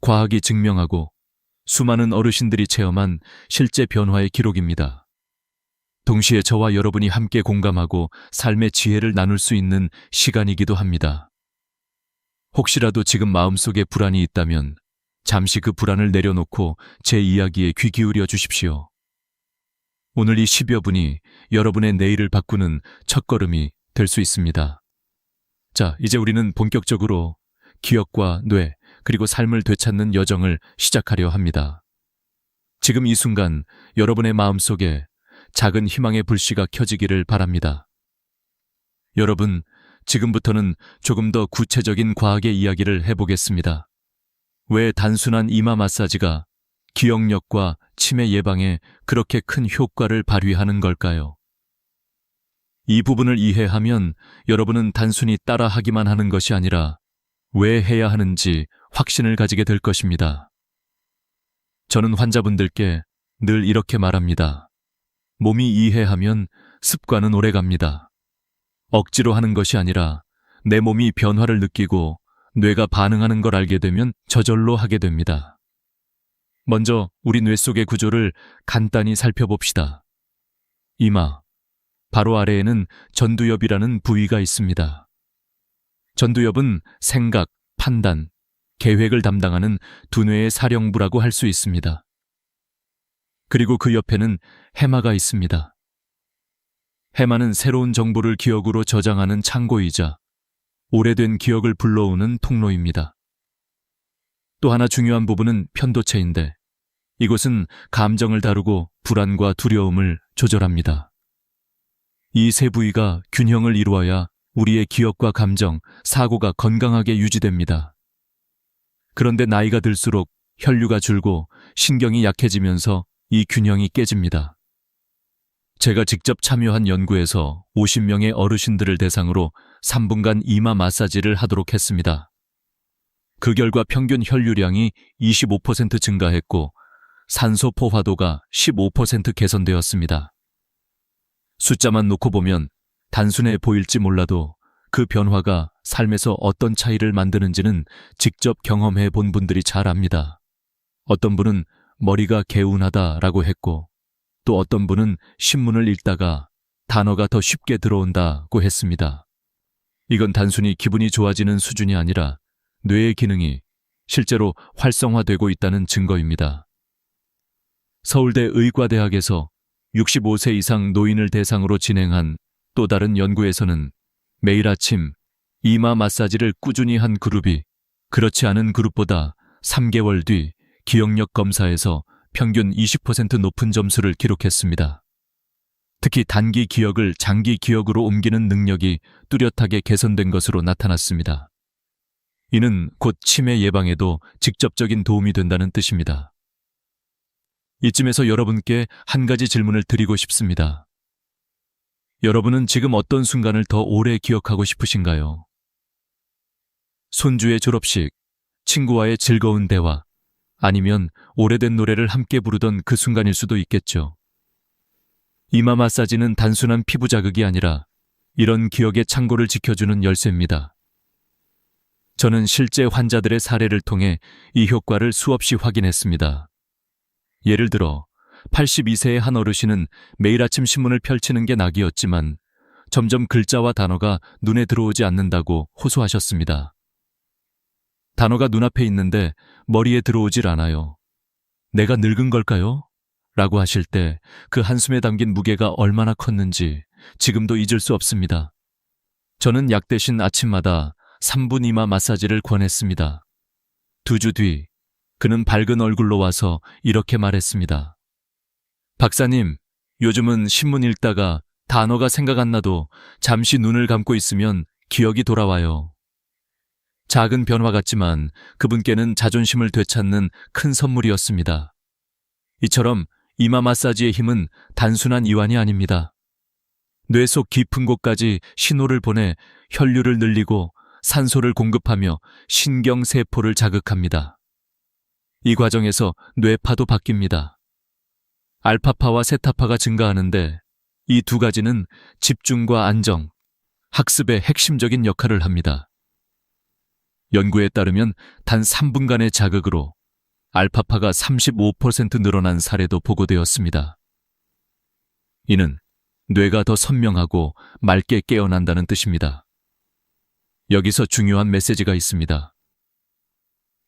과학이 증명하고 수많은 어르신들이 체험한 실제 변화의 기록입니다. 동시에 저와 여러분이 함께 공감하고 삶의 지혜를 나눌 수 있는 시간이기도 합니다. 혹시라도 지금 마음속에 불안이 있다면 잠시 그 불안을 내려놓고 제 이야기에 귀 기울여 주십시오. 오늘 이 10여 분이 여러분의 내일을 바꾸는 첫걸음이 될 수 있습니다. 자, 이제 우리는 본격적으로 기억과 뇌, 그리고 삶을 되찾는 여정을 시작하려 합니다. 지금 이 순간 여러분의 마음속에 작은 희망의 불씨가 켜지기를 바랍니다. 여러분, 지금부터는 조금 더 구체적인 과학의 이야기를 해보겠습니다. 왜 단순한 이마 마사지가 기억력과 치매 예방에 그렇게 큰 효과를 발휘하는 걸까요? 이 부분을 이해하면 여러분은 단순히 따라하기만 하는 것이 아니라 왜 해야 하는지 확신을 가지게 될 것입니다. 저는 환자분들께 늘 이렇게 말합니다. 몸이 이해하면 습관은 오래갑니다. 억지로 하는 것이 아니라 내 몸이 변화를 느끼고 뇌가 반응하는 걸 알게 되면 저절로 하게 됩니다. 먼저 우리 뇌 속의 구조를 간단히 살펴봅시다. 이마, 바로 아래에는 전두엽이라는 부위가 있습니다. 전두엽은 생각, 판단, 계획을 담당하는 두뇌의 사령부라고 할 수 있습니다. 그리고 그 옆에는 해마가 있습니다. 해마는 새로운 정보를 기억으로 저장하는 창고이자 오래된 기억을 불러오는 통로입니다. 또 하나 중요한 부분은 편도체인데 이곳은 감정을 다루고 불안과 두려움을 조절합니다. 이 세 부위가 균형을 이루어야 우리의 기억과 감정, 사고가 건강하게 유지됩니다. 그런데 나이가 들수록 혈류가 줄고 신경이 약해지면서 이 균형이 깨집니다. 제가 직접 참여한 연구에서 50명의 어르신들을 대상으로 3분간 이마 마사지를 하도록 했습니다. 그 결과 평균 혈류량이 25% 증가했고 산소 포화도가 15% 개선되었습니다. 숫자만 놓고 보면 단순해 보일지 몰라도 그 변화가 삶에서 어떤 차이를 만드는지는 직접 경험해 본 분들이 잘 압니다. 어떤 분은 머리가 개운하다라고 했고 또 어떤 분은 신문을 읽다가 단어가 더 쉽게 들어온다고 했습니다. 이건 단순히 기분이 좋아지는 수준이 아니라 뇌의 기능이 실제로 활성화되고 있다는 증거입니다. 서울대 의과대학에서 65세 이상 노인을 대상으로 진행한 또 다른 연구에서는 매일 아침 이마 마사지를 꾸준히 한 그룹이 그렇지 않은 그룹보다 3개월 뒤 기억력 검사에서 평균 20% 높은 점수를 기록했습니다. 특히 단기 기억을 장기 기억으로 옮기는 능력이 뚜렷하게 개선된 것으로 나타났습니다. 이는 곧 치매 예방에도 직접적인 도움이 된다는 뜻입니다. 이쯤에서 여러분께 한 가지 질문을 드리고 싶습니다. 여러분은 지금 어떤 순간을 더 오래 기억하고 싶으신가요? 손주의 졸업식, 친구와의 즐거운 대화, 아니면 오래된 노래를 함께 부르던 그 순간일 수도 있겠죠. 이마 마사지는 단순한 피부 자극이 아니라 이런 기억의 창고를 지켜주는 열쇠입니다. 저는 실제 환자들의 사례를 통해 이 효과를 수없이 확인했습니다. 예를 들어 82세의 한 어르신은 매일 아침 신문을 펼치는 게 낙이었지만 점점 글자와 단어가 눈에 들어오지 않는다고 호소하셨습니다. 단어가 눈앞에 있는데 머리에 들어오질 않아요. 내가 늙은 걸까요? 라고 하실 때 그 한숨에 담긴 무게가 얼마나 컸는지 지금도 잊을 수 없습니다. 저는 약 대신 아침마다 3분 이마 마사지를 권했습니다. 2주 뒤 그는 밝은 얼굴로 와서 이렇게 말했습니다. 박사님, 요즘은 신문 읽다가 단어가 생각 안 나도 잠시 눈을 감고 있으면 기억이 돌아와요. 작은 변화 같지만 그분께는 자존심을 되찾는 큰 선물이었습니다. 이처럼 이마 마사지의 힘은 단순한 이완이 아닙니다. 뇌 속 깊은 곳까지 신호를 보내 혈류를 늘리고 산소를 공급하며 신경세포를 자극합니다. 이 과정에서 뇌파도 바뀝니다. 알파파와 세타파가 증가하는데 이 두 가지는 집중과 안정, 학습의 핵심적인 역할을 합니다. 연구에 따르면 단 3분간의 자극으로 알파파가 35% 늘어난 사례도 보고되었습니다. 이는 뇌가 더 선명하고 맑게 깨어난다는 뜻입니다. 여기서 중요한 메시지가 있습니다.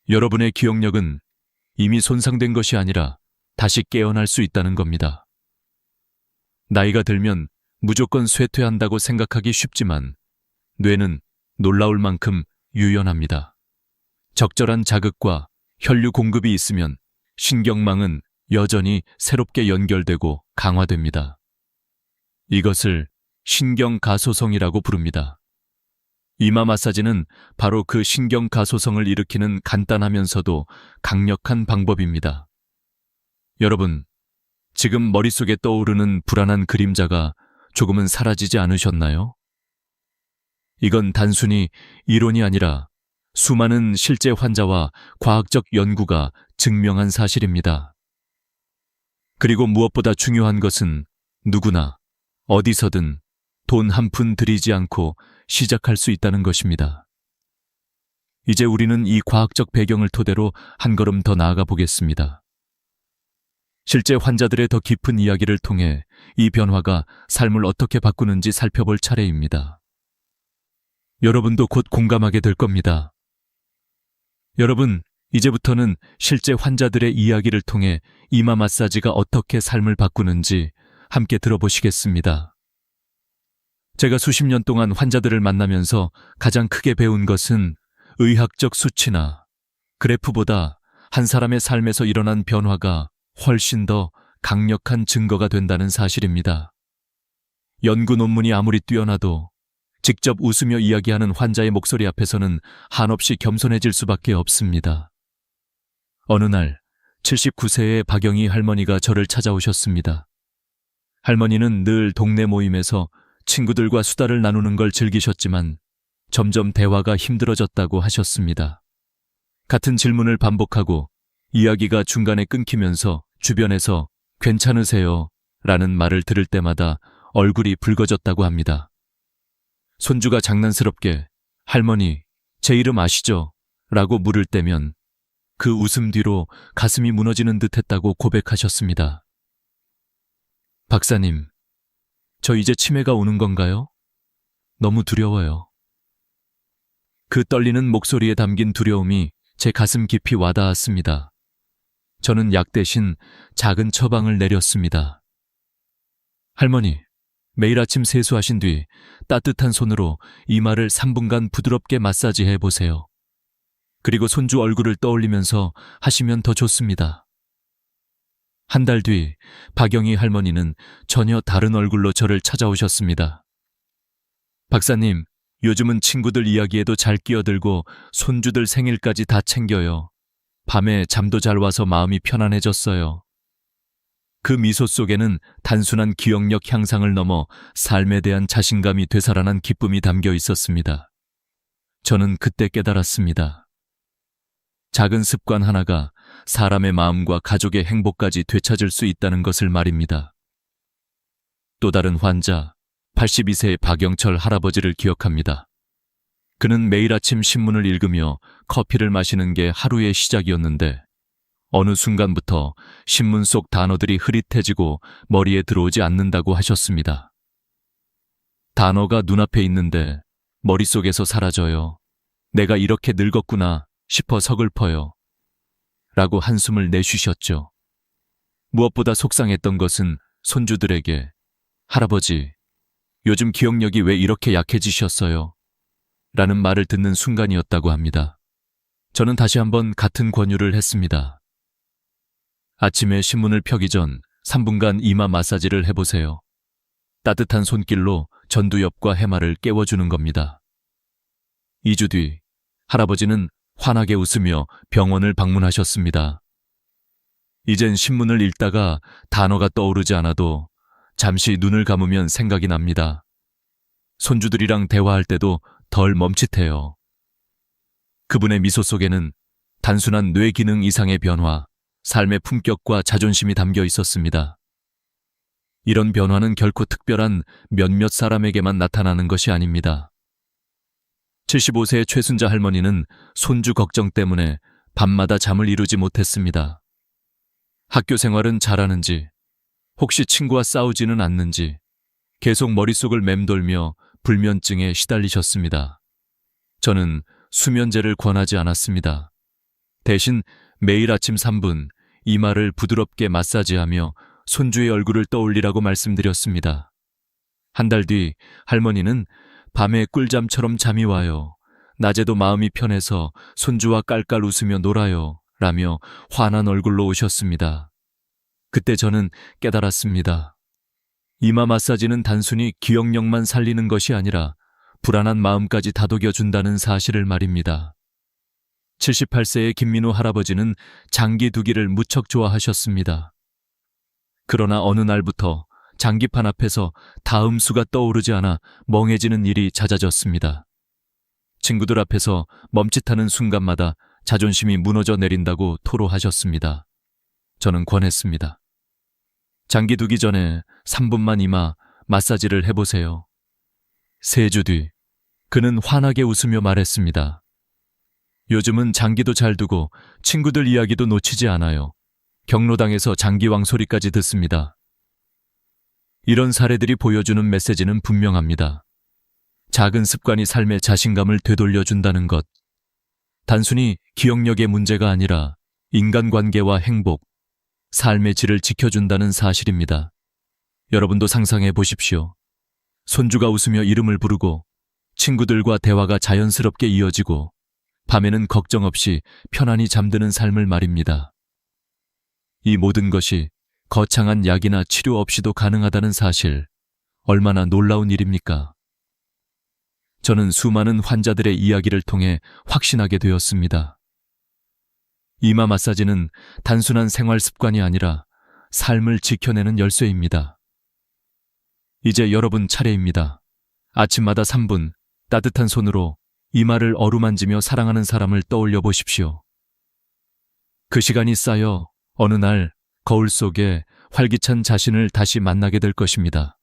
여러분의 기억력은 이미 손상된 것이 아니라 다시 깨어날 수 있다는 겁니다. 나이가 들면 무조건 쇠퇴한다고 생각하기 쉽지만 뇌는 놀라울 만큼 유연합니다. 적절한 자극과 혈류 공급이 있으면 신경망은 여전히 새롭게 연결되고 강화됩니다. 이것을 신경가소성이라고 부릅니다. 이마 마사지는 바로 그 신경가소성을 일으키는 간단하면서도 강력한 방법입니다. 여러분, 지금 머릿속에 떠오르는 불안한 그림자가 조금은 사라지지 않으셨나요? 이건 단순히 이론이 아니라 수많은 실제 환자와 과학적 연구가 증명한 사실입니다. 그리고 무엇보다 중요한 것은 누구나 어디서든 돈 한 푼 들이지 않고 시작할 수 있다는 것입니다. 이제 우리는 이 과학적 배경을 토대로 한 걸음 더 나아가 보겠습니다. 실제 환자들의 더 깊은 이야기를 통해 이 변화가 삶을 어떻게 바꾸는지 살펴볼 차례입니다. 여러분도 곧 공감하게 될 겁니다. 여러분, 이제부터는 실제 환자들의 이야기를 통해 이마 마사지가 어떻게 삶을 바꾸는지 함께 들어보시겠습니다. 제가 수십 년 동안 환자들을 만나면서 가장 크게 배운 것은 의학적 수치나 그래프보다 한 사람의 삶에서 일어난 변화가 훨씬 더 강력한 증거가 된다는 사실입니다. 연구 논문이 아무리 뛰어나도 직접 웃으며 이야기하는 환자의 목소리 앞에서는 한없이 겸손해질 수밖에 없습니다. 어느 날 79세의 박영희 할머니가 저를 찾아오셨습니다. 할머니는 늘 동네 모임에서 친구들과 수다를 나누는 걸 즐기셨지만 점점 대화가 힘들어졌다고 하셨습니다. 같은 질문을 반복하고 이야기가 중간에 끊기면서 주변에서 괜찮으세요? 라는 말을 들을 때마다 얼굴이 붉어졌다고 합니다. 손주가 장난스럽게 할머니, 제 이름 아시죠? 라고 물을 때면 그 웃음 뒤로 가슴이 무너지는 듯 했다고 고백하셨습니다. 박사님, 저 이제 치매가 오는 건가요? 너무 두려워요. 그 떨리는 목소리에 담긴 두려움이 제 가슴 깊이 와닿았습니다. 저는 약 대신 작은 처방을 내렸습니다. 할머니, 매일 아침 세수하신 뒤 따뜻한 손으로 이마를 3분간 부드럽게 마사지해 보세요. 그리고 손주 얼굴을 떠올리면서 하시면 더 좋습니다. 한 달 뒤 박영희 할머니는 전혀 다른 얼굴로 저를 찾아오셨습니다. 박사님, 요즘은 친구들 이야기에도 잘 끼어들고 손주들 생일까지 다 챙겨요. 밤에 잠도 잘 와서 마음이 편안해졌어요. 그 미소 속에는 단순한 기억력 향상을 넘어 삶에 대한 자신감이 되살아난 기쁨이 담겨 있었습니다. 저는 그때 깨달았습니다. 작은 습관 하나가 사람의 마음과 가족의 행복까지 되찾을 수 있다는 것을 말입니다. 또 다른 환자, 82세의 박영철 할아버지를 기억합니다. 그는 매일 아침 신문을 읽으며 커피를 마시는 게 하루의 시작이었는데 어느 순간부터 신문 속 단어들이 흐릿해지고 머리에 들어오지 않는다고 하셨습니다. 단어가 눈앞에 있는데 머릿속에서 사라져요. 내가 이렇게 늙었구나 싶어 서글퍼요. 라고 한숨을 내쉬셨죠. 무엇보다 속상했던 것은 손주들에게 할아버지, 요즘 기억력이 왜 이렇게 약해지셨어요? 라는 말을 듣는 순간이었다고 합니다. 저는 다시 한번 같은 권유를 했습니다. 아침에 신문을 펴기 전 3분간 이마 마사지를 해보세요. 따뜻한 손길로 전두엽과 해마를 깨워주는 겁니다. 2주 뒤 할아버지는 환하게 웃으며 병원을 방문하셨습니다. 이젠 신문을 읽다가 단어가 떠오르지 않아도 잠시 눈을 감으면 생각이 납니다. 손주들이랑 대화할 때도 덜 멈칫해요. 그분의 미소 속에는 단순한 뇌 기능 이상의 변화, 삶의 품격과 자존심이 담겨 있었습니다. 이런 변화는 결코 특별한 몇몇 사람에게만 나타나는 것이 아닙니다. 75세의 최순자 할머니는 손주 걱정 때문에 밤마다 잠을 이루지 못했습니다. 학교 생활은 잘하는지, 혹시 친구와 싸우지는 않는지, 계속 머릿속을 맴돌며 불면증에 시달리셨습니다. 저는 수면제를 권하지 않았습니다. 대신 매일 아침 3분 이마를 부드럽게 마사지하며 손주의 얼굴을 떠올리라고 말씀드렸습니다. 한 달 뒤 할머니는 밤에 꿀잠처럼 잠이 와요. 낮에도 마음이 편해서 손주와 깔깔 웃으며 놀아요. 라며 환한 얼굴로 오셨습니다. 그때 저는 깨달았습니다. 이마 마사지는 단순히 기억력만 살리는 것이 아니라 불안한 마음까지 다독여준다는 사실을 말입니다. 78세의 김민우 할아버지는 장기 두기를 무척 좋아하셨습니다. 그러나 어느 날부터 장기판 앞에서 다음 수가 떠오르지 않아 멍해지는 일이 잦아졌습니다. 친구들 앞에서 멈칫하는 순간마다 자존심이 무너져 내린다고 토로하셨습니다. 저는 권했습니다. 장기 두기 전에 3분만 이마 마사지를 해보세요. 3주 뒤 그는 환하게 웃으며 말했습니다. 요즘은 장기도 잘 두고 친구들 이야기도 놓치지 않아요. 경로당에서 장기왕 소리까지 듣습니다. 이런 사례들이 보여주는 메시지는 분명합니다. 작은 습관이 삶의 자신감을 되돌려준다는 것. 단순히 기억력의 문제가 아니라 인간관계와 행복, 삶의 질을 지켜준다는 사실입니다. 여러분도 상상해 보십시오. 손주가 웃으며 이름을 부르고 친구들과 대화가 자연스럽게 이어지고 밤에는 걱정 없이 편안히 잠드는 삶을 말입니다. 이 모든 것이 거창한 약이나 치료 없이도 가능하다는 사실, 얼마나 놀라운 일입니까? 저는 수많은 환자들의 이야기를 통해 확신하게 되었습니다. 이마 마사지는 단순한 생활 습관이 아니라 삶을 지켜내는 열쇠입니다. 이제 여러분 차례입니다. 아침마다 3분 따뜻한 손으로 이마를 어루만지며 사랑하는 사람을 떠올려 보십시오. 그 시간이 쌓여 어느 날 거울 속에 활기찬 자신을 다시 만나게 될 것입니다.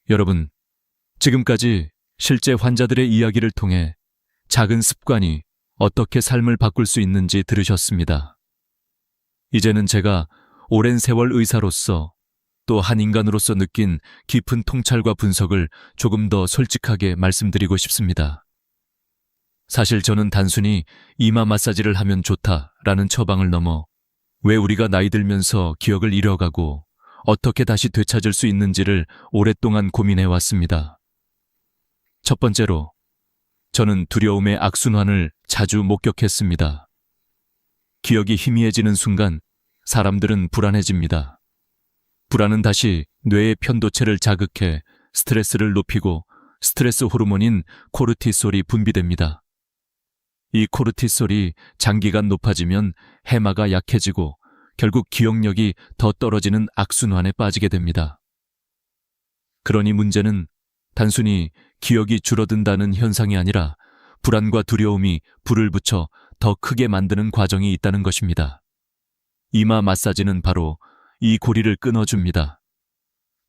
여러분, 지금까지 실제 환자들의 이야기를 통해 작은 습관이 어떻게 삶을 바꿀 수 있는지 들으셨습니다. 이제는 제가 오랜 세월 의사로서 또 한 인간으로서 느낀 깊은 통찰과 분석을 조금 더 솔직하게 말씀드리고 싶습니다. 사실 저는 단순히 이마 마사지를 하면 좋다라는 처방을 넘어 왜 우리가 나이 들면서 기억을 잃어가고 어떻게 다시 되찾을 수 있는지를 오랫동안 고민해 왔습니다. 첫 번째로, 저는 두려움의 악순환을 자주 목격했습니다. 기억이 희미해지는 순간 사람들은 불안해집니다. 불안은 다시 뇌의 편도체를 자극해 스트레스를 높이고 스트레스 호르몬인 코르티솔이 분비됩니다. 이 코르티솔이 장기간 높아지면 해마가 약해지고 결국 기억력이 더 떨어지는 악순환에 빠지게 됩니다. 그러니 문제는 단순히 기억이 줄어든다는 현상이 아니라 불안과 두려움이 불을 붙여 더 크게 만드는 과정이 있다는 것입니다. 이마 마사지는 바로 이 고리를 끊어줍니다.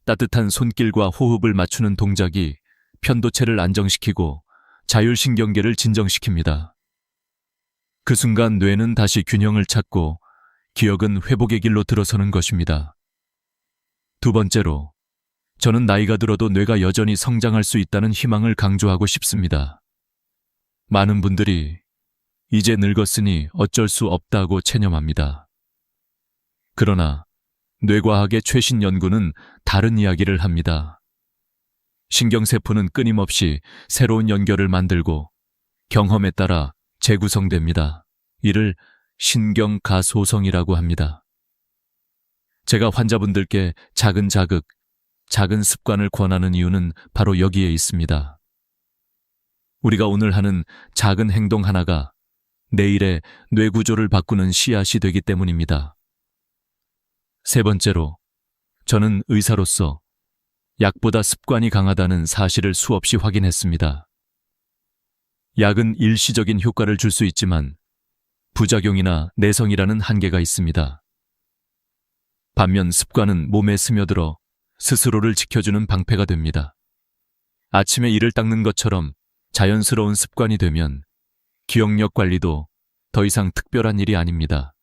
따뜻한 손길과 호흡을 맞추는 동작이 편도체를 안정시키고 자율신경계를 진정시킵니다. 그 순간 뇌는 다시 균형을 찾고 기억은 회복의 길로 들어서는 것입니다. 두 번째로, 저는 나이가 들어도 뇌가 여전히 성장할 수 있다는 희망을 강조하고 싶습니다. 많은 분들이 이제 늙었으니 어쩔 수 없다고 체념합니다. 그러나 뇌과학의 최신 연구는 다른 이야기를 합니다. 신경세포는 끊임없이 새로운 연결을 만들고 경험에 따라 재구성됩니다. 이를 신경가소성이라고 합니다. 제가 환자분들께 작은 자극, 작은 습관을 권하는 이유는 바로 여기에 있습니다. 우리가 오늘 하는 작은 행동 하나가 내일의 뇌구조를 바꾸는 씨앗이 되기 때문입니다. 세 번째로, 저는 의사로서 약보다 습관이 강하다는 사실을 수없이 확인했습니다. 약은 일시적인 효과를 줄 수 있지만 부작용이나 내성이라는 한계가 있습니다. 반면 습관은 몸에 스며들어 스스로를 지켜주는 방패가 됩니다. 아침에 이를 닦는 것처럼 자연스러운 습관이 되면 기억력 관리도 더 이상 특별한 일이 아닙니다.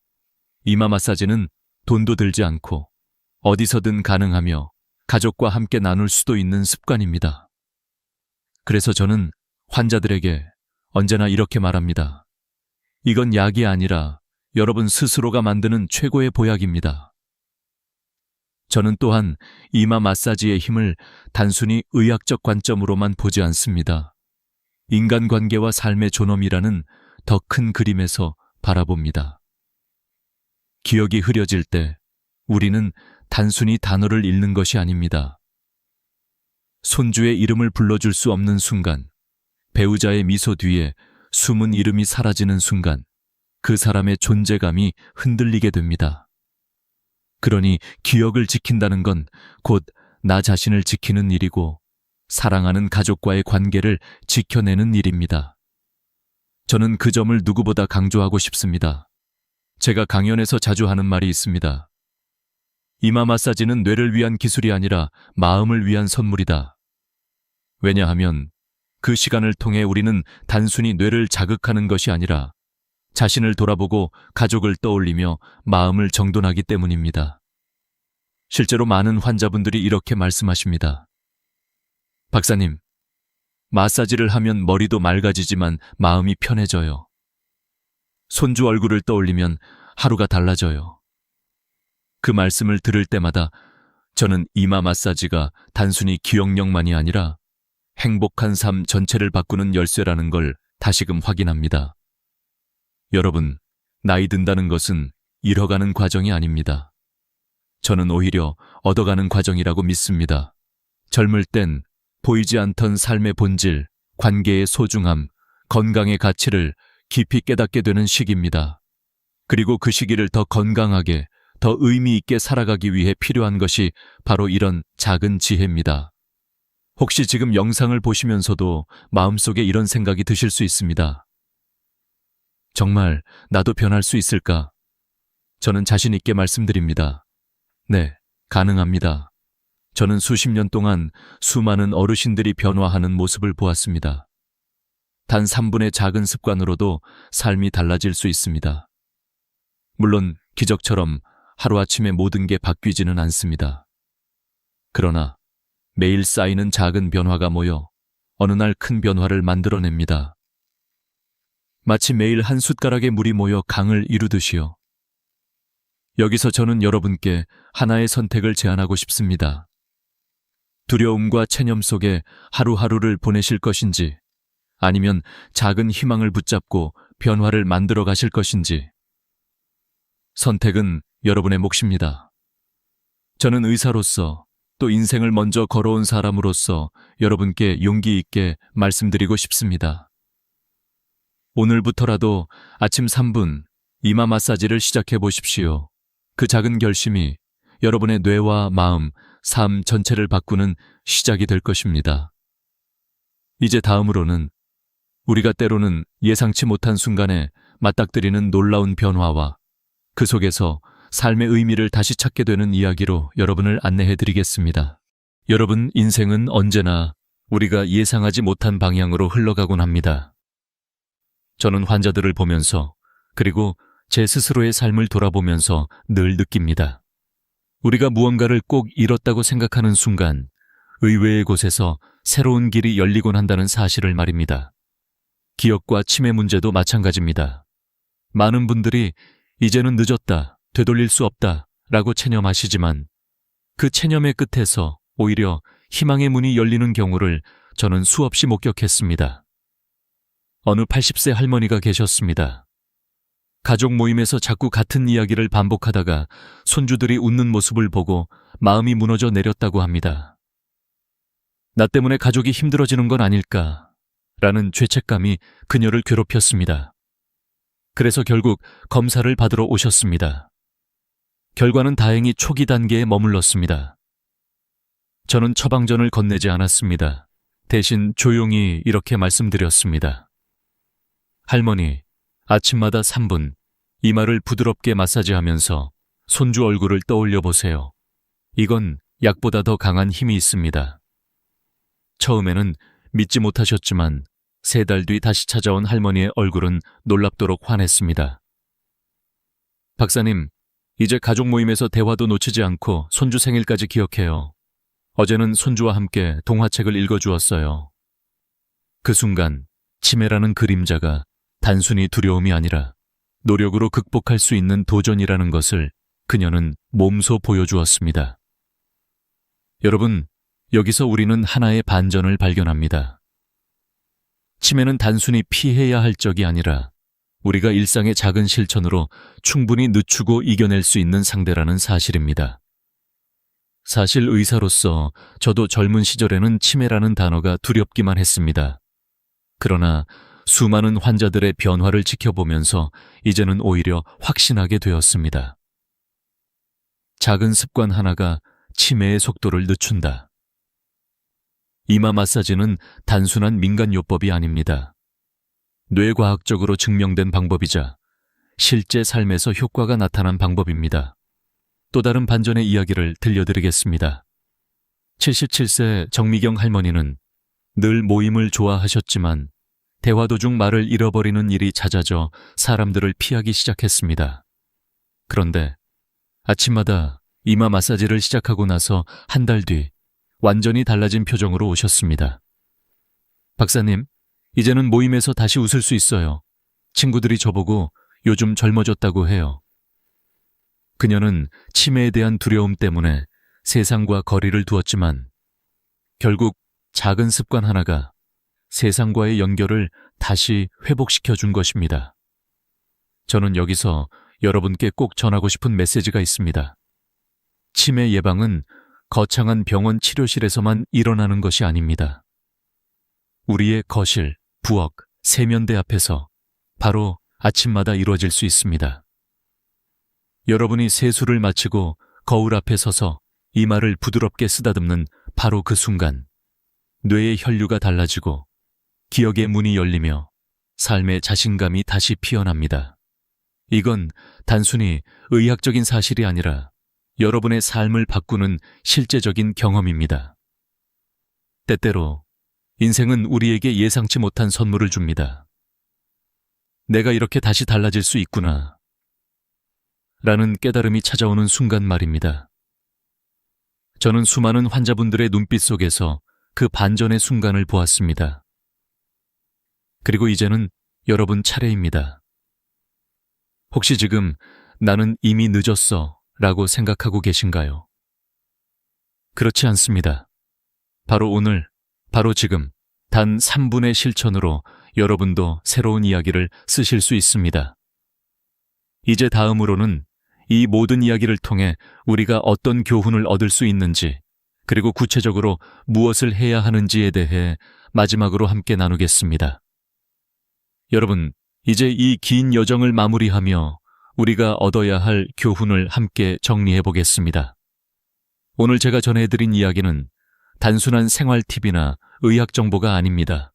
이마 마사지는 돈도 들지 않고 어디서든 가능하며 가족과 함께 나눌 수도 있는 습관입니다. 그래서 저는 환자들에게 언제나 이렇게 말합니다. 이건 약이 아니라 여러분 스스로가 만드는 최고의 보약입니다. 저는 또한 이마 마사지의 힘을 단순히 의학적 관점으로만 보지 않습니다. 인간관계와 삶의 존엄이라는 더 큰 그림에서 바라봅니다. 기억이 흐려질 때 우리는 단순히 단어를 읽는 것이 아닙니다. 손주의 이름을 불러줄 수 없는 순간, 배우자의 미소 뒤에 숨은 이름이 사라지는 순간, 그 사람의 존재감이 흔들리게 됩니다. 그러니 기억을 지킨다는 건 곧 나 자신을 지키는 일이고 사랑하는 가족과의 관계를 지켜내는 일입니다. 저는 그 점을 누구보다 강조하고 싶습니다. 제가 강연에서 자주 하는 말이 있습니다. 이마 마사지는 뇌를 위한 기술이 아니라 마음을 위한 선물이다. 왜냐하면 그 시간을 통해 우리는 단순히 뇌를 자극하는 것이 아니라 자신을 돌아보고 가족을 떠올리며 마음을 정돈하기 때문입니다. 실제로 많은 환자분들이 이렇게 말씀하십니다. 박사님, 마사지를 하면 머리도 맑아지지만 마음이 편해져요. 손주 얼굴을 떠올리면 하루가 달라져요. 그 말씀을 들을 때마다 저는 이마 마사지가 단순히 기억력만이 아니라 행복한 삶 전체를 바꾸는 열쇠라는 걸 다시금 확인합니다. 여러분, 나이 든다는 것은 잃어가는 과정이 아닙니다. 저는 오히려 얻어가는 과정이라고 믿습니다. 젊을 땐 보이지 않던 삶의 본질, 관계의 소중함, 건강의 가치를 깊이 깨닫게 되는 시기입니다. 그리고 그 시기를 더 건강하게, 더 의미 있게 살아가기 위해 필요한 것이 바로 이런 작은 지혜입니다. 혹시 지금 영상을 보시면서도 마음속에 이런 생각이 드실 수 있습니다. 정말 나도 변할 수 있을까? 저는 자신 있게 말씀드립니다. 네, 가능합니다. 저는 수십 년 동안 수많은 어르신들이 변화하는 모습을 보았습니다. 단 3분의 작은 습관으로도 삶이 달라질 수 있습니다. 물론 기적처럼 하루아침에 모든 게 바뀌지는 않습니다. 그러나 매일 쌓이는 작은 변화가 모여 어느 날 큰 변화를 만들어냅니다. 마치 매일 한 숟가락의 물이 모여 강을 이루듯이요. 여기서 저는 여러분께 하나의 선택을 제안하고 싶습니다. 두려움과 체념 속에 하루하루를 보내실 것인지, 아니면 작은 희망을 붙잡고 변화를 만들어 가실 것인지. 선택은 여러분의 몫입니다. 저는 의사로서 또 인생을 먼저 걸어온 사람으로서 여러분께 용기 있게 말씀드리고 싶습니다. 오늘부터라도 아침 3분 이마 마사지를 시작해 보십시오. 그 작은 결심이 여러분의 뇌와 마음, 삶 전체를 바꾸는 시작이 될 것입니다. 이제 다음으로는 우리가 때로는 예상치 못한 순간에 맞닥뜨리는 놀라운 변화와 그 속에서 삶의 의미를 다시 찾게 되는 이야기로 여러분을 안내해 드리겠습니다. 여러분, 인생은 언제나 우리가 예상하지 못한 방향으로 흘러가곤 합니다. 저는 환자들을 보면서 그리고 제 스스로의 삶을 돌아보면서 늘 느낍니다. 우리가 무언가를 꼭 잃었다고 생각하는 순간 의외의 곳에서 새로운 길이 열리곤 한다는 사실을 말입니다. 기억과 치매 문제도 마찬가지입니다. 많은 분들이 이제는 늦었다, 되돌릴 수 없다 라고 체념하시지만 그 체념의 끝에서 오히려 희망의 문이 열리는 경우를 저는 수없이 목격했습니다. 어느 80세 할머니가 계셨습니다. 가족 모임에서 자꾸 같은 이야기를 반복하다가 손주들이 웃는 모습을 보고 마음이 무너져 내렸다고 합니다. 나 때문에 가족이 힘들어지는 건 아닐까 라는 죄책감이 그녀를 괴롭혔습니다. 그래서 결국 검사를 받으러 오셨습니다. 결과는 다행히 초기 단계에 머물렀습니다. 저는 처방전을 건네지 않았습니다. 대신 조용히 이렇게 말씀드렸습니다. 할머니, 아침마다 3분 이마를 부드럽게 마사지하면서 손주 얼굴을 떠올려 보세요. 이건 약보다 더 강한 힘이 있습니다. 처음에는 믿지 못하셨지만 3달 뒤 다시 찾아온 할머니의 얼굴은 놀랍도록 환했습니다. 박사님, 이제 가족 모임에서 대화도 놓치지 않고 손주 생일까지 기억해요. 어제는 손주와 함께 동화책을 읽어주었어요. 그 순간 치매라는 그림자가 단순히 두려움이 아니라 노력으로 극복할 수 있는 도전이라는 것을 그녀는 몸소 보여주었습니다. 여러분, 여기서 우리는 하나의 반전을 발견합니다. 치매는 단순히 피해야 할 적이 아니라 우리가 일상의 작은 실천으로 충분히 늦추고 이겨낼 수 있는 상대라는 사실입니다. 사실 의사로서 저도 젊은 시절에는 치매라는 단어가 두렵기만 했습니다. 그러나 수많은 환자들의 변화를 지켜보면서 이제는 오히려 확신하게 되었습니다. 작은 습관 하나가 치매의 속도를 늦춘다. 이마 마사지는 단순한 민간요법이 아닙니다. 뇌과학적으로 증명된 방법이자 실제 삶에서 효과가 나타난 방법입니다. 또 다른 반전의 이야기를 들려드리겠습니다. 77세 정미경 할머니는 늘 모임을 좋아하셨지만 대화 도중 말을 잃어버리는 일이 잦아져 사람들을 피하기 시작했습니다. 그런데 아침마다 이마 마사지를 시작하고 나서 한 달 뒤 완전히 달라진 표정으로 오셨습니다. 박사님, 이제는 모임에서 다시 웃을 수 있어요. 친구들이 저보고 요즘 젊어졌다고 해요. 그녀는 치매에 대한 두려움 때문에 세상과 거리를 두었지만 결국 작은 습관 하나가 세상과의 연결을 다시 회복시켜 준 것입니다. 저는 여기서 여러분께 꼭 전하고 싶은 메시지가 있습니다. 치매 예방은 거창한 병원 치료실에서만 일어나는 것이 아닙니다. 우리의 거실, 부엌, 세면대 앞에서 바로 아침마다 이루어질 수 있습니다. 여러분이 세수를 마치고 거울 앞에 서서 이마를 부드럽게 쓰다듬는 바로 그 순간 뇌의 혈류가 달라지고 기억의 문이 열리며 삶의 자신감이 다시 피어납니다. 이건 단순히 의학적인 사실이 아니라 여러분의 삶을 바꾸는 실제적인 경험입니다. 때때로 인생은 우리에게 예상치 못한 선물을 줍니다. 내가 이렇게 다시 달라질 수 있구나 라는 깨달음이 찾아오는 순간 말입니다. 저는 수많은 환자분들의 눈빛 속에서 그 반전의 순간을 보았습니다. 그리고 이제는 여러분 차례입니다. 혹시 지금 나는 이미 늦었어 라고 생각하고 계신가요? 그렇지 않습니다. 바로 오늘, 바로 지금 단 3분의 실천으로 여러분도 새로운 이야기를 쓰실 수 있습니다. 이제 다음으로는 이 모든 이야기를 통해 우리가 어떤 교훈을 얻을 수 있는지, 그리고 구체적으로 무엇을 해야 하는지에 대해 마지막으로 함께 나누겠습니다. 여러분, 이제 이 긴 여정을 마무리하며 우리가 얻어야 할 교훈을 함께 정리해 보겠습니다. 오늘 제가 전해드린 이야기는 단순한 생활 팁이나 의학 정보가 아닙니다.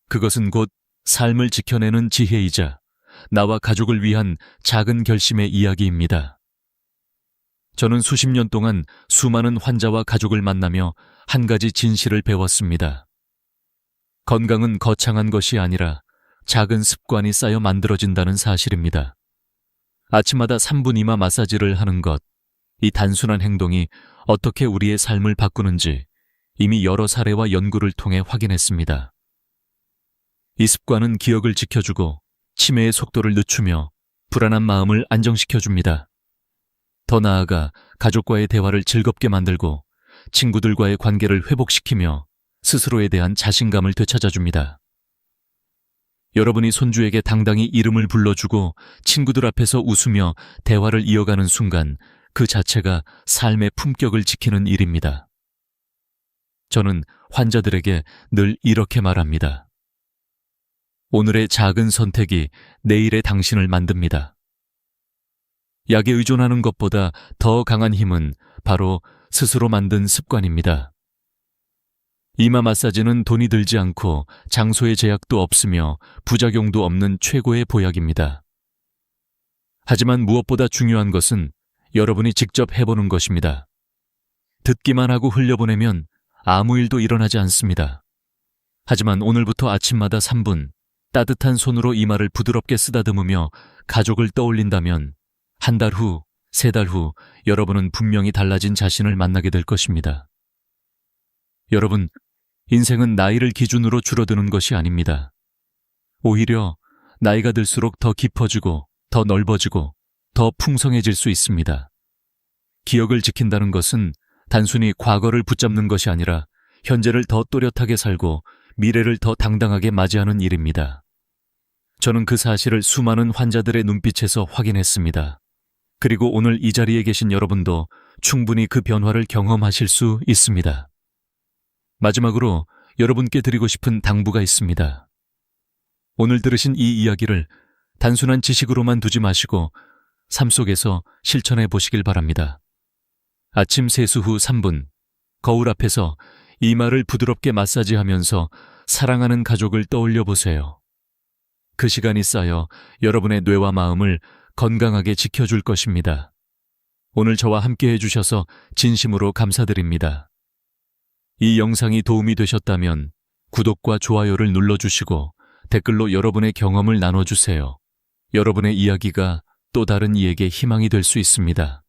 그것은 곧 삶을 지켜내는 지혜이자 나와 가족을 위한 작은 결심의 이야기입니다. 저는 수십 년 동안 수많은 환자와 가족을 만나며 한 가지 진실을 배웠습니다. 건강은 거창한 것이 아니라 작은 습관이 쌓여 만들어진다는 사실입니다. 아침마다 3분 이마 마사지를 하는 것, 이 단순한 행동이 어떻게 우리의 삶을 바꾸는지 이미 여러 사례와 연구를 통해 확인했습니다. 이 습관은 기억을 지켜주고 치매의 속도를 늦추며 불안한 마음을 안정시켜줍니다. 더 나아가 가족과의 대화를 즐겁게 만들고 친구들과의 관계를 회복시키며 스스로에 대한 자신감을 되찾아줍니다. 여러분이 손주에게 당당히 이름을 불러주고 친구들 앞에서 웃으며 대화를 이어가는 순간 그 자체가 삶의 품격을 지키는 일입니다. 저는 환자들에게 늘 이렇게 말합니다. 오늘의 작은 선택이 내일의 당신을 만듭니다. 약에 의존하는 것보다 더 강한 힘은 바로 스스로 만든 습관입니다. 이마 마사지는 돈이 들지 않고 장소의 제약도 없으며 부작용도 없는 최고의 보약입니다. 하지만 무엇보다 중요한 것은 여러분이 직접 해보는 것입니다. 듣기만 하고 흘려보내면 아무 일도 일어나지 않습니다. 하지만 오늘부터 아침마다 3분 따뜻한 손으로 이마를 부드럽게 쓰다듬으며 가족을 떠올린다면 한 달 후, 3달 후 여러분은 분명히 달라진 자신을 만나게 될 것입니다. 여러분, 인생은 나이를 기준으로 줄어드는 것이 아닙니다. 오히려 나이가 들수록 더 깊어지고 더 넓어지고 더 풍성해질 수 있습니다. 기억을 지킨다는 것은 단순히 과거를 붙잡는 것이 아니라 현재를 더 또렷하게 살고 미래를 더 당당하게 맞이하는 일입니다. 저는 그 사실을 수많은 환자들의 눈빛에서 확인했습니다. 그리고 오늘 이 자리에 계신 여러분도 충분히 그 변화를 경험하실 수 있습니다. 마지막으로 여러분께 드리고 싶은 당부가 있습니다. 오늘 들으신 이 이야기를 단순한 지식으로만 두지 마시고 삶 속에서 실천해 보시길 바랍니다. 아침 세수 후 3분, 거울 앞에서 이마를 부드럽게 마사지하면서 사랑하는 가족을 떠올려 보세요. 그 시간이 쌓여 여러분의 뇌와 마음을 건강하게 지켜줄 것입니다. 오늘 저와 함께 해주셔서 진심으로 감사드립니다. 이 영상이 도움이 되셨다면 구독과 좋아요를 눌러주시고 댓글로 여러분의 경험을 나눠주세요. 여러분의 이야기가 또 다른 이에게 희망이 될 수 있습니다.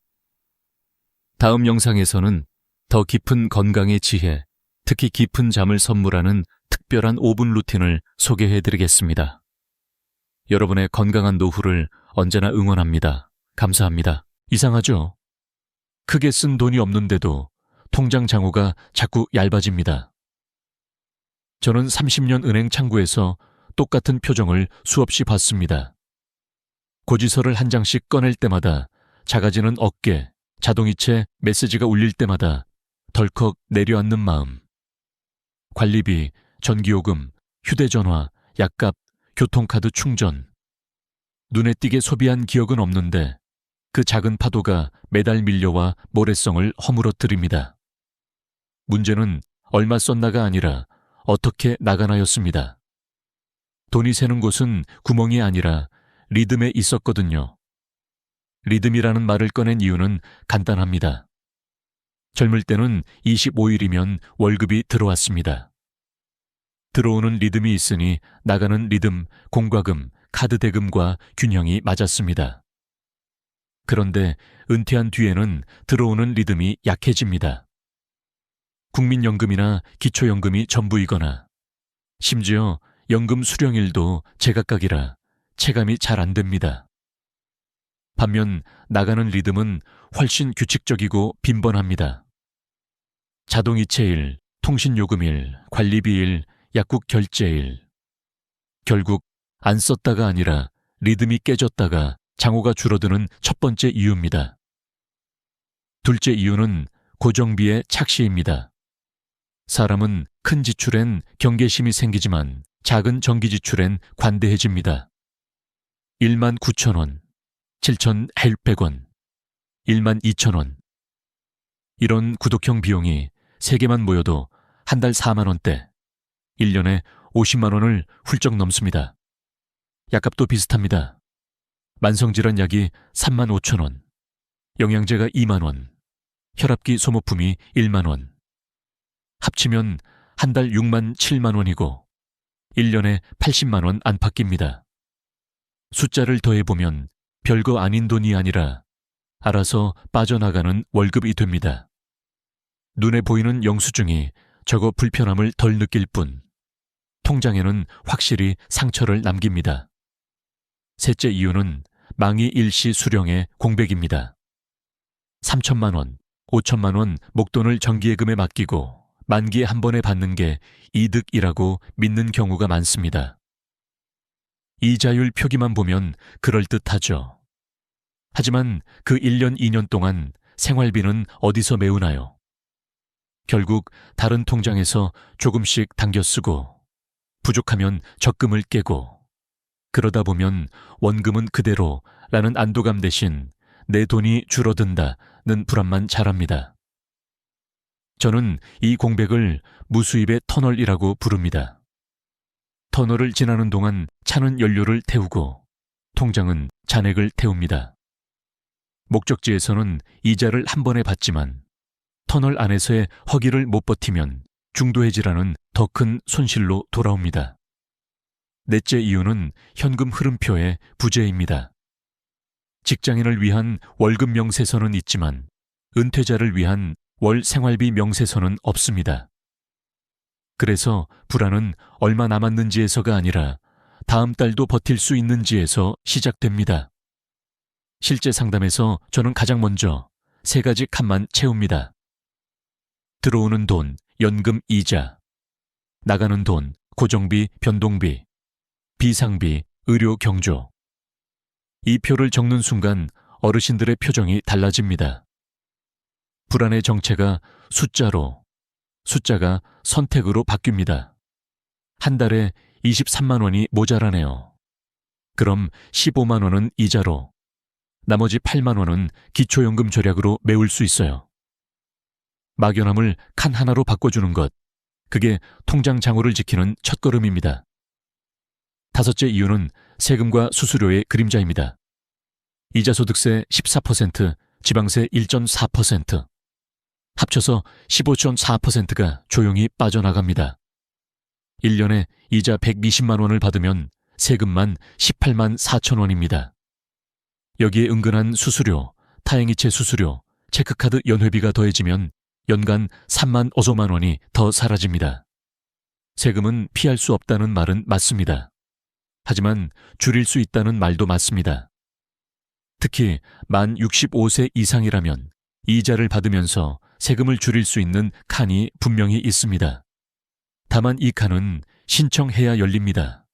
다음 영상에서는 더 깊은 건강의 지혜, 특히 깊은 잠을 선물하는 특별한 5분 루틴을 소개해드리겠습니다. 여러분의 건강한 노후를 언제나 응원합니다. 감사합니다. 이상하죠? 크게 쓴 돈이 없는데도 통장 잔고가 자꾸 얇아집니다. 저는 30년 은행 창구에서 똑같은 표정을 수없이 봤습니다. 고지서를 한 장씩 꺼낼 때마다 작아지는 어깨, 자동이체 메시지가 울릴 때마다 덜컥 내려앉는 마음. 관리비, 전기요금, 휴대전화, 약값, 교통카드 충전. 눈에 띄게 소비한 기억은 없는데 그 작은 파도가 매달 밀려와 모래성을 허물어뜨립니다. 문제는 얼마 썼나가 아니라 어떻게 나가나였습니다. 돈이 새는 곳은 구멍이 아니라 리듬에 있었거든요. 리듬이라는 말을 꺼낸 이유는 간단합니다. 젊을 때는 25일이면 월급이 들어왔습니다. 들어오는 리듬이 있으니 나가는 리듬, 공과금, 카드 대금과 균형이 맞았습니다. 그런데 은퇴한 뒤에는 들어오는 리듬이 약해집니다. 국민연금이나 기초연금이 전부이거나 심지어 연금 수령일도 제각각이라 체감이 잘 안 됩니다. 반면 나가는 리듬은 훨씬 규칙적이고 빈번합니다. 자동이체일, 통신요금일, 관리비일, 약국 결제일. 결국 안 썼다가 아니라 리듬이 깨졌다가 잔고가 줄어드는 첫 번째 이유입니다. 둘째 이유는 고정비의 착시입니다. 사람은 큰 지출엔 경계심이 생기지만 작은 정기 지출엔 관대해집니다. 19,000원, 7,800원, 12,000원. 이런 구독형 비용이 3개만 모여도 한 달 4만 원대, 1년에 50만 원을 훌쩍 넘습니다. 약값도 비슷합니다. 만성질환 약이 3만 5천 원, 영양제가 2만 원, 혈압기 소모품이 1만 원. 합치면 한 달 6만 7만 원이고 1년에 80만 원 안팎입니다. 숫자를 더해보면 별거 아닌 돈이 아니라 알아서 빠져나가는 월급이 됩니다. 눈에 보이는 영수증이 저거 불편함을 덜 느낄 뿐 통장에는 확실히 상처를 남깁니다. 셋째 이유는 망이 일시 수령의 공백입니다. 3천만 원, 5천만 원 목돈을 정기예금에 맡기고 만기에 한 번에 받는 게 이득이라고 믿는 경우가 많습니다. 이자율 표기만 보면 그럴듯하죠. 하지만 그 1년, 2년 동안 생활비는 어디서 메우나요? 결국 다른 통장에서 조금씩 당겨 쓰고 부족하면 적금을 깨고 그러다 보면 원금은 그대로라는 안도감 대신 내 돈이 줄어든다는 불안만 자랍니다. 저는 이 공백을 무수입의 터널이라고 부릅니다. 터널을 지나는 동안 차는 연료를 태우고 통장은 잔액을 태웁니다. 목적지에서는 이자를 한 번에 받지만 터널 안에서의 허기를 못 버티면 중도해지라는 더 큰 손실로 돌아옵니다. 넷째 이유는 현금 흐름표의 부재입니다. 직장인을 위한 월급 명세서는 있지만 은퇴자를 위한 월 생활비 명세서는 없습니다. 그래서 불안은 얼마 남았는지에서가 아니라 다음 달도 버틸 수 있는지에서 시작됩니다. 실제 상담에서 저는 가장 먼저 세 가지 칸만 채웁니다. 들어오는 돈, 연금 이자, 나가는 돈, 고정비, 변동비, 비상비, 의료 경조. 이 표를 적는 순간 어르신들의 표정이 달라집니다. 불안의 정체가 숫자가 선택으로 바뀝니다. 한 달에 23만 원이 모자라네요. 그럼 15만 원은 이자로, 나머지 8만 원은 기초연금 절약으로 메울 수 있어요. 막연함을 칸 하나로 바꿔주는 것, 그게 통장 장호를 지키는 첫걸음입니다. 다섯째 이유는 세금과 수수료의 그림자입니다. 이자소득세 14%, 지방세 1.4%, 합쳐서 15.4%가 조용히 빠져나갑니다. 1년에 이자 120만 원을 받으면 세금만 18만 4천 원입니다. 여기에 은근한 수수료, 타행이체 수수료, 체크카드 연회비가 더해지면 연간 3만 5만 원이 더 사라집니다. 세금은 피할 수 없다는 말은 맞습니다. 하지만 줄일 수 있다는 말도 맞습니다. 특히 만 65세 이상이라면 이자를 받으면서 세금을 줄일 수 있는 칸이 분명히 있습니다. 다만 이 칸은 신청해야 열립니다.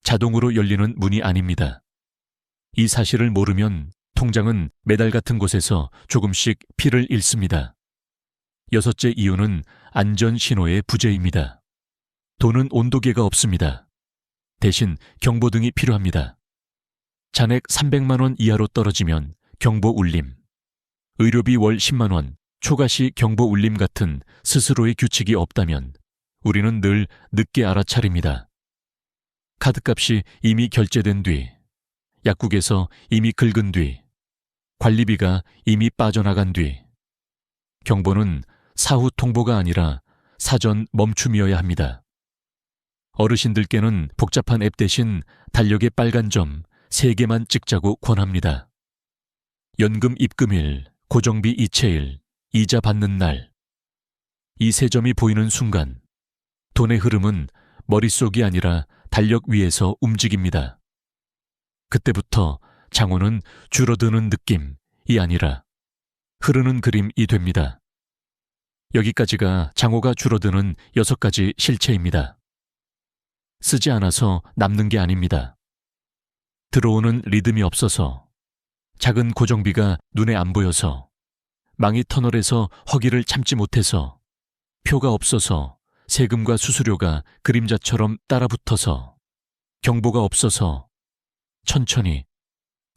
자동으로 열리는 문이 아닙니다. 이 사실을 모르면 통장은 메달 같은 곳에서 조금씩 피를 잃습니다. 여섯째 이유는 안전신호의 부재입니다. 돈은 온도계가 없습니다. 대신 경보등이 필요합니다. 잔액 300만 원 이하로 떨어지면 경보 울림, 의료비 월 10만 원, 초과시 경보 울림 같은 스스로의 규칙이 없다면 우리는 늘 늦게 알아차립니다. 카드값이 이미 결제된 뒤, 약국에서 이미 긁은 뒤, 관리비가 이미 빠져나간 뒤, 경보는 사후 통보가 아니라 사전 멈춤이어야 합니다. 어르신들께는 복잡한 앱 대신 달력의 빨간 점 3개만 찍자고 권합니다. 연금 입금일, 고정비 이체일, 이자 받는 날. 이 3점이 보이는 순간 돈의 흐름은 머릿속이 아니라 달력 위에서 움직입니다. 그때부터 장호는 줄어드는 느낌이 아니라 흐르는 그림이 됩니다. 여기까지가 장호가 줄어드는 6가지 실체입니다. 쓰지 않아서 남는 게 아닙니다. 들어오는 리듬이 없어서, 작은 고정비가 눈에 안 보여서, 망이 터널에서 허기를 참지 못해서, 표가 없어서, 세금과 수수료가 그림자처럼 따라붙어서, 경보가 없어서, 천천히,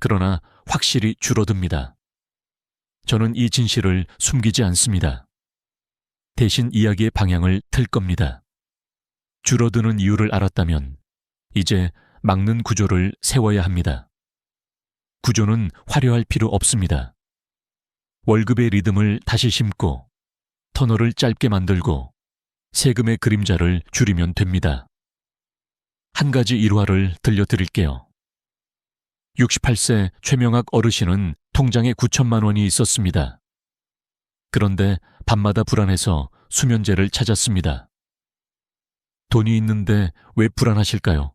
그러나 확실히 줄어듭니다. 저는 이 진실을 숨기지 않습니다. 대신 이야기의 방향을 틀 겁니다. 줄어드는 이유를 알았다면 이제 막는 구조를 세워야 합니다. 구조는 화려할 필요 없습니다. 월급의 리듬을 다시 심고 터널을 짧게 만들고 세금의 그림자를 줄이면 됩니다. 한 가지 일화를 들려드릴게요. 68세 최명학 어르신은 통장에 9천만 원이 있었습니다. 그런데 밤마다 불안해서 수면제를 찾았습니다. 돈이 있는데 왜 불안하실까요?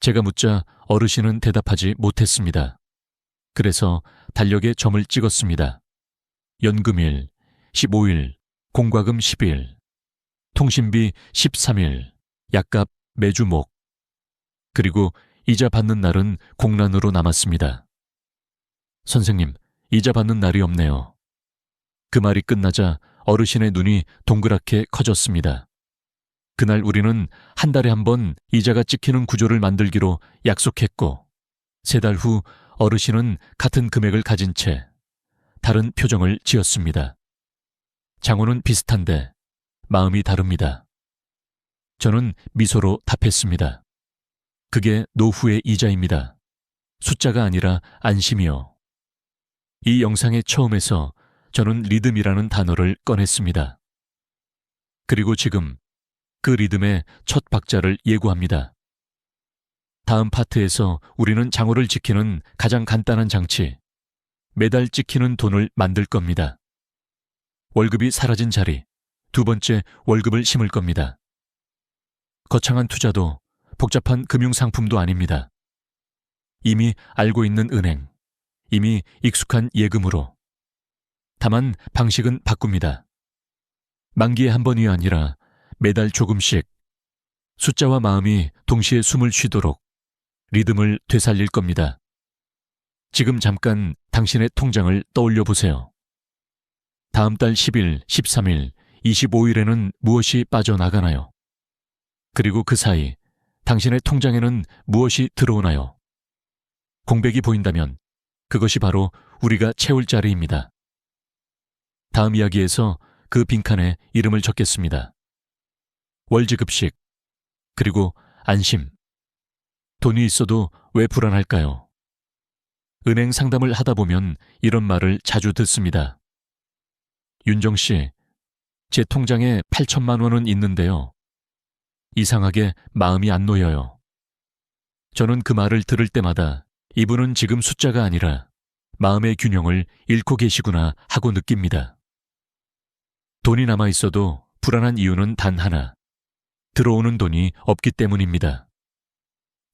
제가 묻자 어르신은 대답하지 못했습니다. 그래서 달력에 점을 찍었습니다. 연금일 15일, 공과금 10일, 통신비 13일, 약값 매주 목. 그리고 이자 받는 날은 공란으로 남았습니다. 선생님, 이자 받는 날이 없네요. 그 말이 끝나자 어르신의 눈이 동그랗게 커졌습니다. 그날 우리는 한 달에 한 번 이자가 찍히는 구조를 만들기로 약속했고 3달 후 어르신은 같은 금액을 가진 채 다른 표정을 지었습니다. 장호는 비슷한데 마음이 다릅니다. 저는 미소로 답했습니다. 그게 노후의 이자입니다. 숫자가 아니라 안심이요. 이 영상의 처음에서 저는 리듬이라는 단어를 꺼냈습니다. 그리고 지금 그 리듬의 첫 박자를 예고합니다. 다음 파트에서 우리는 장호를 지키는 가장 간단한 장치, 매달 찍히는 돈을 만들 겁니다. 월급이 사라진 자리, 두 번째 월급을 심을 겁니다. 거창한 투자도 복잡한 금융상품도 아닙니다. 이미 알고 있는 은행, 이미 익숙한 예금으로. 다만 방식은 바꿉니다. 만기에 한 번이 아니라 매달 조금씩 숫자와 마음이 동시에 숨을 쉬도록 리듬을 되살릴 겁니다. 지금 잠깐 당신의 통장을 떠올려 보세요. 다음 달 10일, 13일, 25일에는 무엇이 빠져나가나요? 그리고 그 사이 당신의 통장에는 무엇이 들어오나요? 공백이 보인다면 그것이 바로 우리가 채울 자리입니다. 다음 이야기에서 그 빈칸에 이름을 적겠습니다. 월지급식, 그리고 안심. 돈이 있어도 왜 불안할까요? 은행 상담을 하다 보면 이런 말을 자주 듣습니다. 윤정 씨, 제 통장에 8천만 원은 있는데요. 이상하게 마음이 안 놓여요. 저는 그 말을 들을 때마다 이분은 지금 숫자가 아니라 마음의 균형을 잃고 계시구나 하고 느낍니다. 돈이 남아 있어도 불안한 이유는 단 하나. 들어오는 돈이 없기 때문입니다.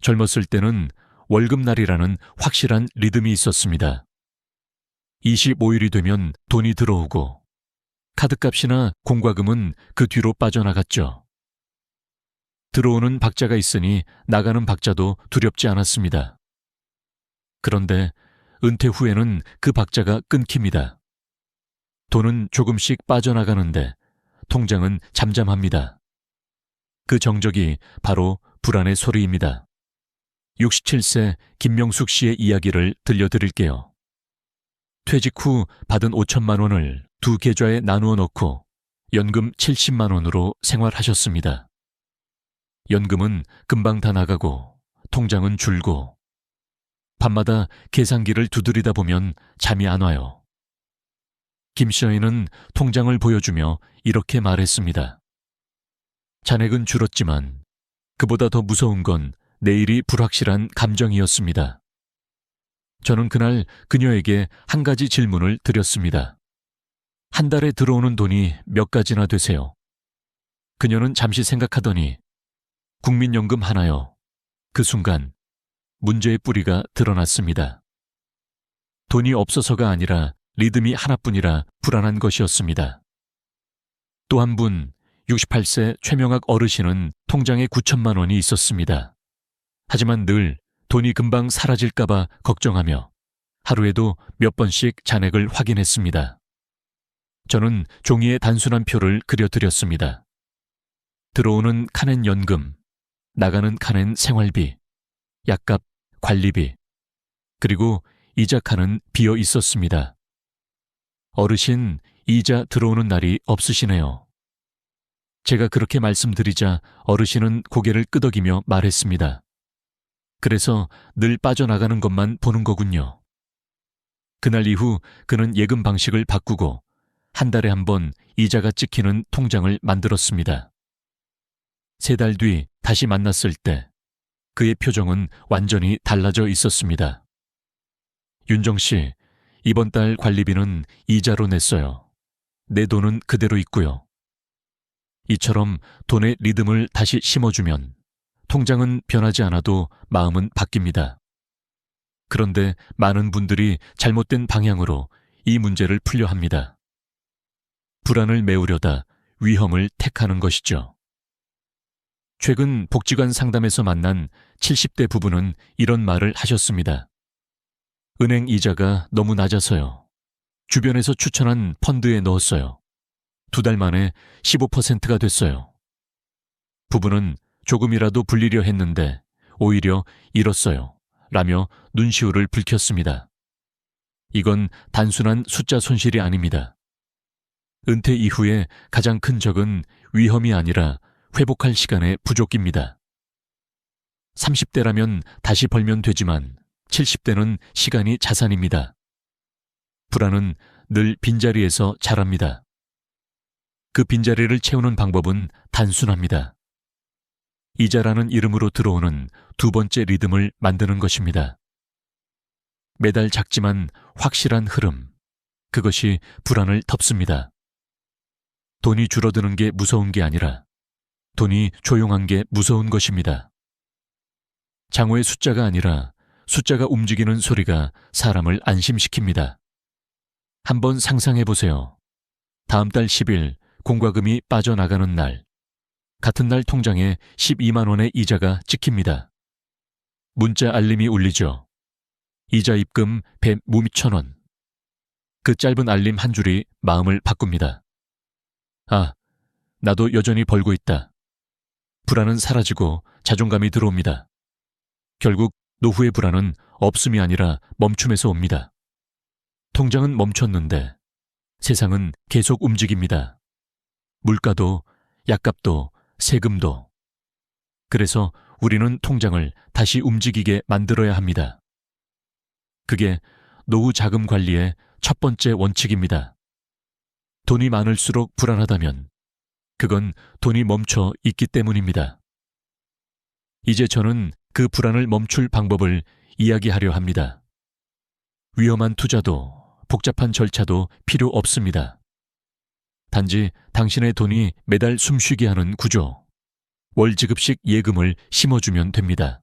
젊었을 때는 월급날이라는 확실한 리듬이 있었습니다. 25일이 되면 돈이 들어오고 카드값이나 공과금은 그 뒤로 빠져나갔죠. 들어오는 박자가 있으니 나가는 박자도 두렵지 않았습니다. 그런데 은퇴 후에는 그 박자가 끊깁니다. 돈은 조금씩 빠져나가는데 통장은 잠잠합니다. 그 정적이 바로 불안의 소리입니다. 67세 김명숙 씨의 이야기를 들려드릴게요. 퇴직 후 받은 5천만 원을 두 계좌에 나누어 넣고 연금 70만 원으로 생활하셨습니다. 연금은 금방 다 나가고 통장은 줄고 밤마다 계산기를 두드리다 보면 잠이 안 와요. 김 씨는 통장을 보여주며 이렇게 말했습니다. 잔액은 줄었지만 그보다 더 무서운 건 내일이 불확실한 감정이었습니다. 저는 그날 그녀에게 한 가지 질문을 드렸습니다. 한 달에 들어오는 돈이 몇 가지나 되세요? 그녀는 잠시 생각하더니 국민연금 하나요. 그 순간 문제의 뿌리가 드러났습니다. 돈이 없어서가 아니라 리듬이 하나뿐이라 불안한 것이었습니다. 또 한 분, 68세 최명학 어르신은 통장에 9천만 원이 있었습니다. 하지만 늘 돈이 금방 사라질까봐 걱정하며 하루에도 몇 번씩 잔액을 확인했습니다. 저는 종이에 단순한 표를 그려드렸습니다. 들어오는 칸엔 연금, 나가는 칸엔 생활비, 약값, 관리비, 그리고 이자 칸은 비어 있었습니다. 어르신, 이자 들어오는 날이 없으시네요. 제가 그렇게 말씀드리자 어르신은 고개를 끄덕이며 말했습니다. 그래서 늘 빠져나가는 것만 보는 거군요. 그날 이후 그는 예금 방식을 바꾸고 한 달에 한 번 이자가 찍히는 통장을 만들었습니다. 3달 뒤 다시 만났을 때 그의 표정은 완전히 달라져 있었습니다. 윤정 씨, 이번 달 관리비는 이자로 냈어요. 내 돈은 그대로 있고요. 이처럼 돈의 리듬을 다시 심어주면 통장은 변하지 않아도 마음은 바뀝니다. 그런데 많은 분들이 잘못된 방향으로 이 문제를 풀려 합니다. 불안을 메우려다 위험을 택하는 것이죠. 최근 복지관 상담에서 만난 70대 부부는 이런 말을 하셨습니다. 은행 이자가 너무 낮아서요. 주변에서 추천한 펀드에 넣었어요. 2달 만에 15%가 됐어요. 부부는 조금이라도 불리려 했는데 오히려 잃었어요. 라며 눈시울을 붉혔습니다. 이건 단순한 숫자 손실이 아닙니다. 은퇴 이후에 가장 큰 적은 위험이 아니라 회복할 시간의 부족입니다. 30대라면 다시 벌면 되지만 70대는 시간이 자산입니다. 불안은 늘 빈자리에서 자랍니다. 그 빈자리를 채우는 방법은 단순합니다. 이자라는 이름으로 들어오는 두 번째 리듬을 만드는 것입니다. 매달 작지만 확실한 흐름, 그것이 불안을 덮습니다. 돈이 줄어드는 게 무서운 게 아니라 돈이 조용한 게 무서운 것입니다. 장어의 숫자가 아니라 숫자가 움직이는 소리가 사람을 안심시킵니다. 한번 상상해 보세요. 다음 달 10일 공과금이 빠져나가는 날, 같은 날 통장에 12만 원의 이자가 찍힙니다. 문자 알림이 울리죠. 이자 입금 100,000원. 그 짧은 알림 한 줄이 마음을 바꿉니다. 아, 나도 여전히 벌고 있다. 불안은 사라지고 자존감이 들어옵니다. 결국 노후의 불안은 없음이 아니라 멈춤에서 옵니다. 통장은 멈췄는데 세상은 계속 움직입니다. 물가도, 약값도, 세금도. 그래서 우리는 통장을 다시 움직이게 만들어야 합니다. 그게 노후 자금 관리의 첫 번째 원칙입니다. 돈이 많을수록 불안하다면 그건 돈이 멈춰 있기 때문입니다. 이제 저는 그 불안을 멈출 방법을 이야기하려 합니다. 위험한 투자도 복잡한 절차도 필요 없습니다. 단지 당신의 돈이 매달 숨쉬게 하는 구조, 월지급식 예금을 심어주면 됩니다.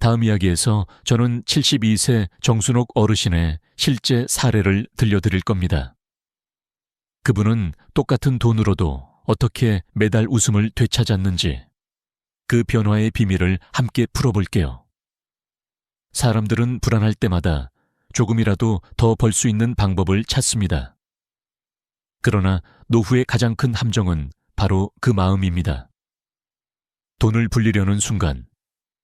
다음 이야기에서 저는 72세 정순옥 어르신의 실제 사례를 들려드릴 겁니다. 그분은 똑같은 돈으로도 어떻게 매달 웃음을 되찾았는지 그 변화의 비밀을 함께 풀어볼게요. 사람들은 불안할 때마다 조금이라도 더 벌 수 있는 방법을 찾습니다. 그러나 노후의 가장 큰 함정은 바로 그 마음입니다. 돈을 불리려는 순간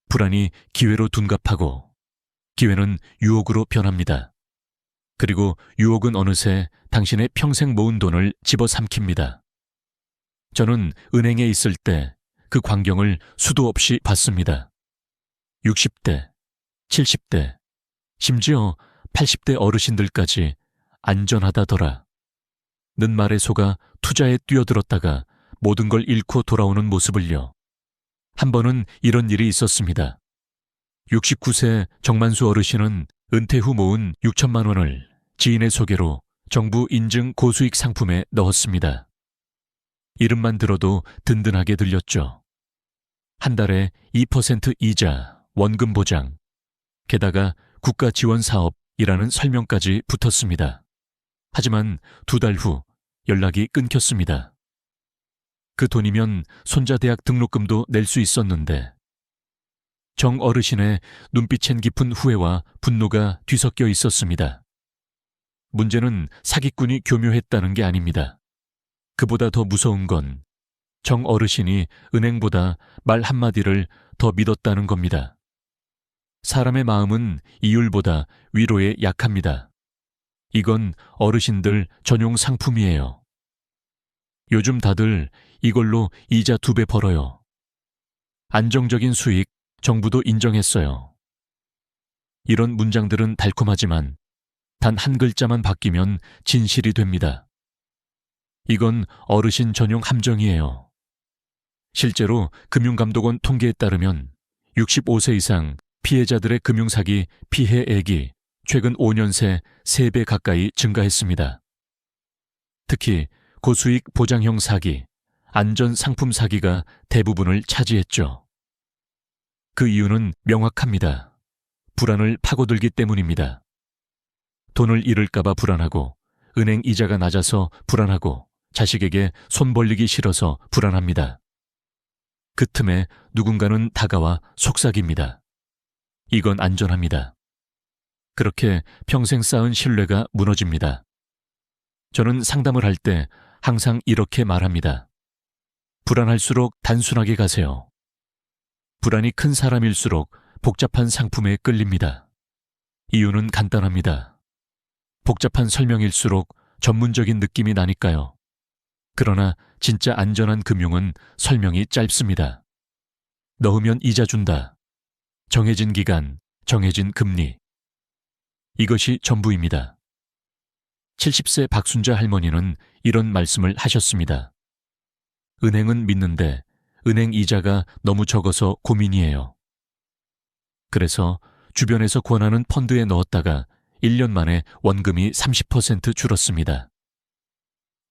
불안이 기회로 둔갑하고 기회는 유혹으로 변합니다. 그리고 유혹은 어느새 당신의 평생 모은 돈을 집어삼킵니다. 저는 은행에 있을 때 그 광경을 수도 없이 봤습니다. 60대, 70대, 심지어 80대 어르신들까지 안전하다더라 는 말에 속아 투자에 뛰어들었다가 모든 걸 잃고 돌아오는 모습을요. 한 번은 이런 일이 있었습니다. 69세 정만수 어르신은 은퇴 후 모은 6천만 원을 지인의 소개로 정부 인증 고수익 상품에 넣었습니다. 이름만 들어도 든든하게 들렸죠. 한 달에 2% 이자, 원금 보장, 게다가 국가 지원 사업이라는 설명까지 붙었습니다. 하지만 2달 후 연락이 끊겼습니다. 그 돈이면 손자 대학 등록금도 낼 수 있었는데 정 어르신의 눈빛엔 깊은 후회와 분노가 뒤섞여 있었습니다. 문제는 사기꾼이 교묘했다는 게 아닙니다. 그보다 더 무서운 건 정 어르신이 은행보다 말 한마디를 더 믿었다는 겁니다. 사람의 마음은 이율보다 위로에 약합니다. 이건 어르신들 전용 상품이에요. 요즘 다들 이걸로 이자 2배 벌어요. 안정적인 수익 정부도 인정했어요. 이런 문장들은 달콤하지만 단 한 글자만 바뀌면 진실이 됩니다. 이건 어르신 전용 함정이에요. 실제로 금융감독원 통계에 따르면 65세 이상 피해자들의 금융사기 피해액이 최근 5년 새 3배 가까이 증가했습니다. 특히 고수익 보장형 사기, 안전상품 사기가 대부분을 차지했죠. 그 이유는 명확합니다. 불안을 파고들기 때문입니다. 돈을 잃을까봐 불안하고, 은행 이자가 낮아서 불안하고, 자식에게 손 벌리기 싫어서 불안합니다. 그 틈에 누군가는 다가와 속삭입니다. 이건 안전합니다. 그렇게 평생 쌓은 신뢰가 무너집니다. 저는 상담을 할 때 항상 이렇게 말합니다. 불안할수록 단순하게 가세요. 불안이 큰 사람일수록 복잡한 상품에 끌립니다. 이유는 간단합니다. 복잡한 설명일수록 전문적인 느낌이 나니까요. 그러나 진짜 안전한 금융은 설명이 짧습니다. 넣으면 이자 준다. 정해진 기간, 정해진 금리. 이것이 전부입니다. 70세 박순자 할머니는 이런 말씀을 하셨습니다. 은행은 믿는데 은행 이자가 너무 적어서 고민이에요. 그래서 주변에서 권하는 펀드에 넣었다가 1년 만에 원금이 30% 줄었습니다.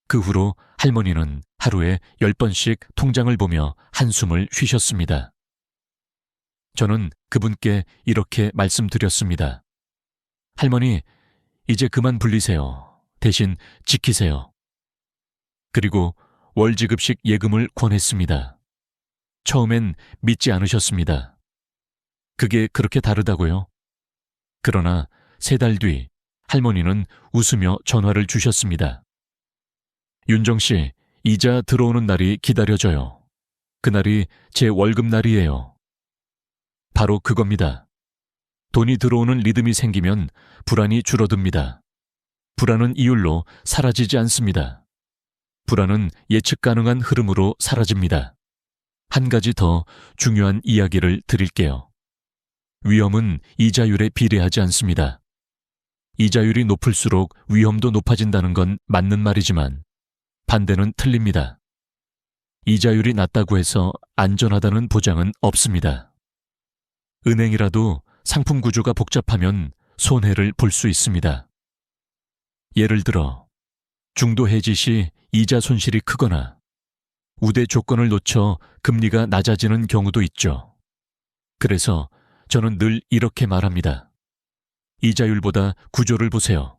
그 후로 할머니는 하루에 10번씩 통장을 보며 한숨을 쉬셨습니다. 저는 그분께 이렇게 말씀드렸습니다. 할머니, 이제 그만 불리세요. 대신 지키세요. 그리고 월지급식 예금을 권했습니다. 처음엔 믿지 않으셨습니다. 그게 그렇게 다르다고요? 그러나 3달 뒤 할머니는 웃으며 전화를 주셨습니다. 윤정 씨, 이자 들어오는 날이 기다려져요. 그날이 제 월급날이에요. 바로 그겁니다. 돈이 들어오는 리듬이 생기면 불안이 줄어듭니다. 불안은 이율로 사라지지 않습니다. 불안은 예측 가능한 흐름으로 사라집니다. 한 가지 더 중요한 이야기를 드릴게요. 위험은 이자율에 비례하지 않습니다. 이자율이 높을수록 위험도 높아진다는 건 맞는 말이지만 반대는 틀립니다. 이자율이 낮다고 해서 안전하다는 보장은 없습니다. 은행이라도 상품 구조가 복잡하면 손해를 볼 수 있습니다. 예를 들어 중도 해지 시 이자 손실이 크거나 우대 조건을 놓쳐 금리가 낮아지는 경우도 있죠. 그래서 저는 늘 이렇게 말합니다. 이자율보다 구조를 보세요.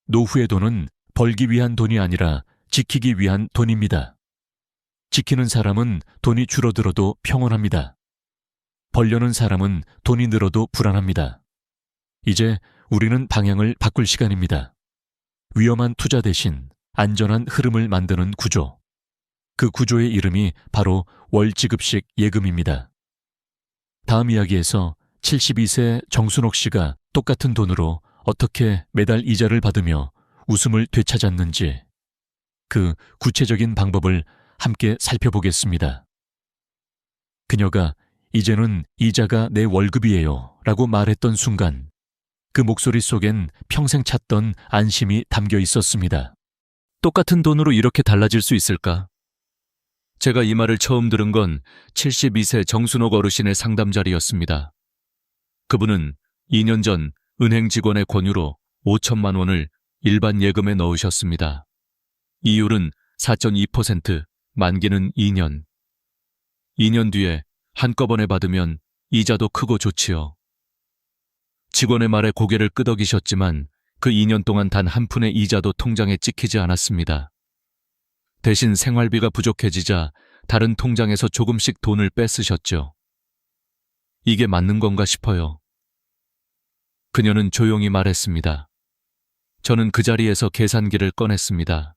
노후의 돈은 벌기 위한 돈이 아니라 지키기 위한 돈입니다. 지키는 사람은 돈이 줄어들어도 평온합니다. 벌려는 사람은 돈이 늘어도 불안합니다. 이제 우리는 방향을 바꿀 시간입니다. 위험한 투자 대신 안전한 흐름을 만드는 구조. 그 구조의 이름이 바로 월지급식 예금입니다. 다음 이야기에서 72세 정순옥 씨가 똑같은 돈으로 어떻게 매달 이자를 받으며 웃음을 되찾았는지 그 구체적인 방법을 함께 살펴보겠습니다. 그녀가 이제는 이자가 내 월급이에요 라고 말했던 순간 그 목소리 속엔 평생 찾던 안심이 담겨 있었습니다. 똑같은 돈으로 이렇게 달라질 수 있을까? 제가 이 말을 처음 들은 건 72세 정순옥 어르신의 상담 자리였습니다. 그분은 2년 전 은행 직원의 권유로 5천만 원을 일반 예금에 넣으셨습니다. 이율은 4.2%, 만기는 2년. 2년 뒤에 한꺼번에 받으면 이자도 크고 좋지요. 직원의 말에 고개를 끄덕이셨지만 그 2년 동안 단 한 푼의 이자도 통장에 찍히지 않았습니다. 대신 생활비가 부족해지자 다른 통장에서 조금씩 돈을 뺏으셨죠. 이게 맞는 건가 싶어요. 그녀는 조용히 말했습니다. 저는 그 자리에서 계산기를 꺼냈습니다.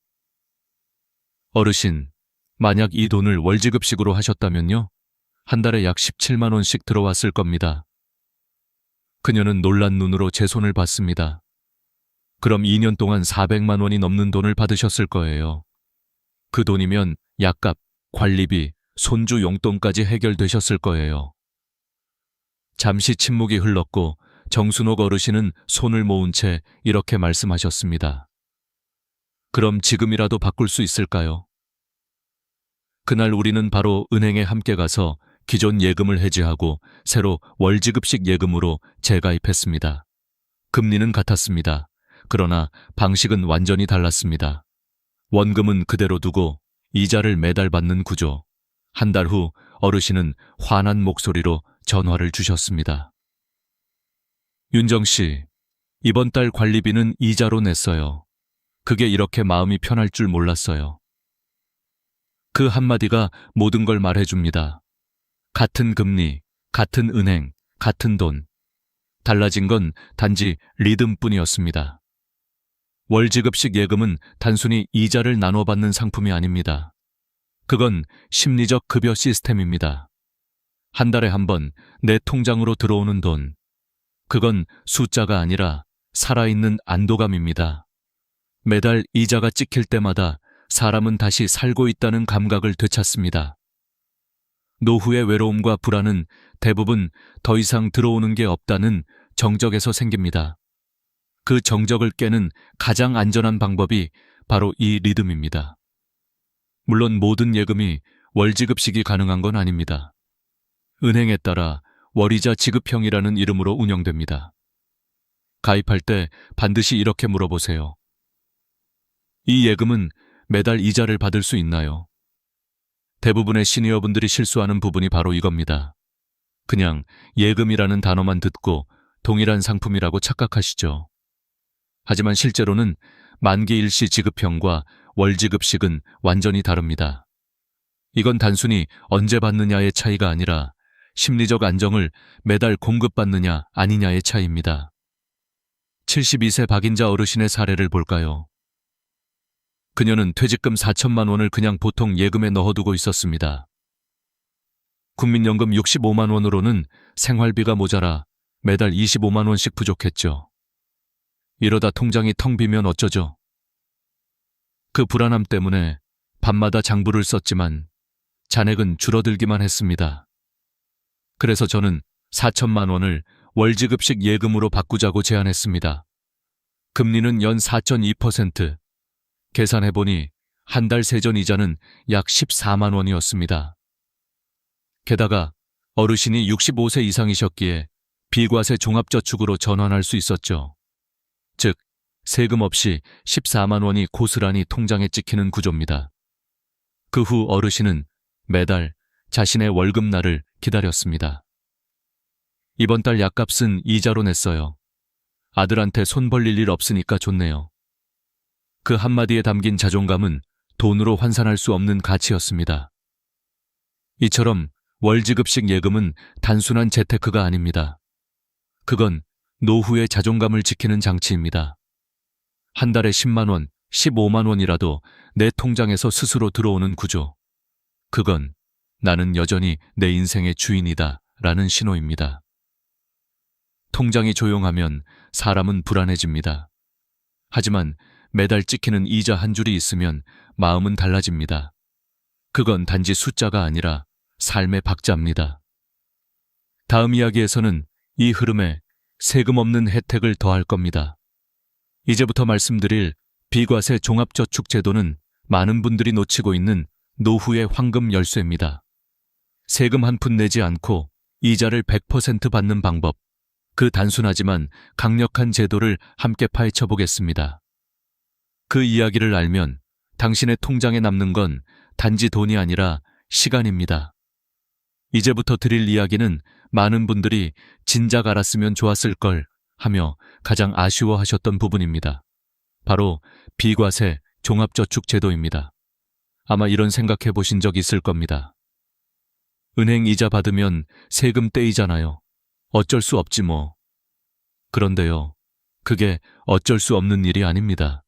어르신, 만약 이 돈을 월지급식으로 하셨다면요? 한 달에 약 17만 원씩 들어왔을 겁니다. 그녀는 놀란 눈으로 제 손을 봤습니다. 그럼 2년 동안 400만 원이 넘는 돈을 받으셨을 거예요. 그 돈이면 약값, 관리비, 손주 용돈까지 해결되셨을 거예요. 잠시 침묵이 흘렀고 정순옥 어르신은 손을 모은 채 이렇게 말씀하셨습니다. 그럼 지금이라도 바꿀 수 있을까요? 그날 우리는 바로 은행에 함께 가서 기존 예금을 해지하고 새로 월지급식 예금으로 재가입했습니다. 금리는 같았습니다. 그러나 방식은 완전히 달랐습니다. 원금은 그대로 두고 이자를 매달 받는 구조. 한 달 후 어르신은 환한 목소리로 전화를 주셨습니다. 윤정 씨, 이번 달 관리비는 이자로 냈어요. 그게 이렇게 마음이 편할 줄 몰랐어요. 그 한마디가 모든 걸 말해줍니다. 같은 금리, 같은 은행, 같은 돈. 달라진 건 단지 리듬뿐이었습니다. 월지급식 예금은 단순히 이자를 나눠받는 상품이 아닙니다. 그건 심리적 급여 시스템입니다. 한 달에 한 번 내 통장으로 들어오는 돈. 그건 숫자가 아니라 살아있는 안도감입니다. 매달 이자가 찍힐 때마다 사람은 다시 살고 있다는 감각을 되찾습니다. 노후의 외로움과 불안은 대부분 더 이상 들어오는 게 없다는 정적에서 생깁니다. 그 정적을 깨는 가장 안전한 방법이 바로 이 리듬입니다. 물론 모든 예금이 월지급식이 가능한 건 아닙니다. 은행에 따라 월이자 지급형이라는 이름으로 운영됩니다. 가입할 때 반드시 이렇게 물어보세요. 이 예금은 매달 이자를 받을 수 있나요? 대부분의 시니어분들이 실수하는 부분이 바로 이겁니다. 그냥 예금이라는 단어만 듣고 동일한 상품이라고 착각하시죠. 하지만 실제로는 만기 일시 지급형과 월지급식은 완전히 다릅니다. 이건 단순히 언제 받느냐의 차이가 아니라 심리적 안정을 매달 공급받느냐 아니냐의 차이입니다. 72세 박인자 어르신의 사례를 볼까요? 그녀는 퇴직금 4천만 원을 그냥 보통 예금에 넣어두고 있었습니다. 국민연금 65만 원으로는 생활비가 모자라 매달 25만 원씩 부족했죠. 이러다 통장이 텅 비면 어쩌죠? 그 불안함 때문에 밤마다 장부를 썼지만 잔액은 줄어들기만 했습니다. 그래서 저는 4천만 원을 월지급식 예금으로 바꾸자고 제안했습니다. 금리는 연 4.2%, 계산해보니 한 달 세전 이자는 약 14만 원이었습니다. 게다가 어르신이 65세 이상이셨기에 비과세 종합저축으로 전환할 수 있었죠. 즉, 세금 없이 14만 원이 고스란히 통장에 찍히는 구조입니다. 그 후 어르신은 매달 자신의 월급날을 기다렸습니다. 이번 달 약값은 이자로 냈어요. 아들한테 손 벌릴 일 없으니까 좋네요. 그 한마디에 담긴 자존감은 돈으로 환산할 수 없는 가치였습니다. 이처럼 월지급식 예금은 단순한 재테크가 아닙니다. 그건 노후의 자존감을 지키는 장치입니다. 한 달에 10만 원, 15만 원이라도 내 통장에서 스스로 들어오는 구조. 그건 나는 여전히 내 인생의 주인이다 라는 신호입니다. 통장이 조용하면 사람은 불안해집니다. 하지만 매달 찍히는 이자 한 줄이 있으면 마음은 달라집니다. 그건 단지 숫자가 아니라 삶의 박자입니다. 다음 이야기에서는 이 흐름에 세금 없는 혜택을 더할 겁니다. 이제부터 말씀드릴 비과세 종합저축제도는 많은 분들이 놓치고 있는 노후의 황금 열쇠입니다. 세금 한 푼 내지 않고 이자를 100% 받는 방법, 그 단순하지만 강력한 제도를 함께 파헤쳐 보겠습니다. 그 이야기를 알면 당신의 통장에 남는 건 단지 돈이 아니라 시간입니다. 이제부터 드릴 이야기는 많은 분들이 진작 알았으면 좋았을 걸 하며 가장 아쉬워하셨던 부분입니다. 바로 비과세 종합저축제도입니다. 아마 이런 생각해 보신 적 있을 겁니다. 은행 이자 받으면 세금 떼이잖아요. 어쩔 수 없지 뭐. 그런데요, 그게 어쩔 수 없는 일이 아닙니다.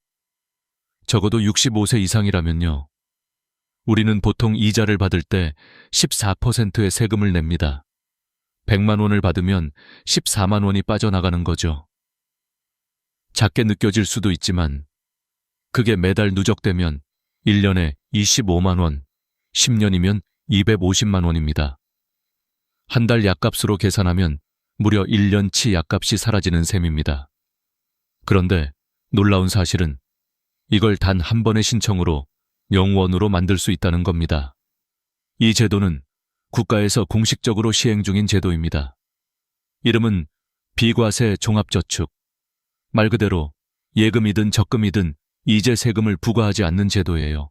적어도 65세 이상이라면요. 우리는 보통 이자를 받을 때 14%의 세금을 냅니다. 100만 원을 받으면 14만 원이 빠져나가는 거죠. 작게 느껴질 수도 있지만 그게 매달 누적되면 1년에 25만 원, 10년이면 250만 원입니다. 한 달 약값으로 계산하면 무려 1년치 약값이 사라지는 셈입니다. 그런데 놀라운 사실은 이걸 단 한 번의 신청으로 영원으로 만들 수 있다는 겁니다. 이 제도는 국가에서 공식적으로 시행 중인 제도입니다. 이름은 비과세 종합저축. 말 그대로 예금이든 적금이든 이제 세금을 부과하지 않는 제도예요.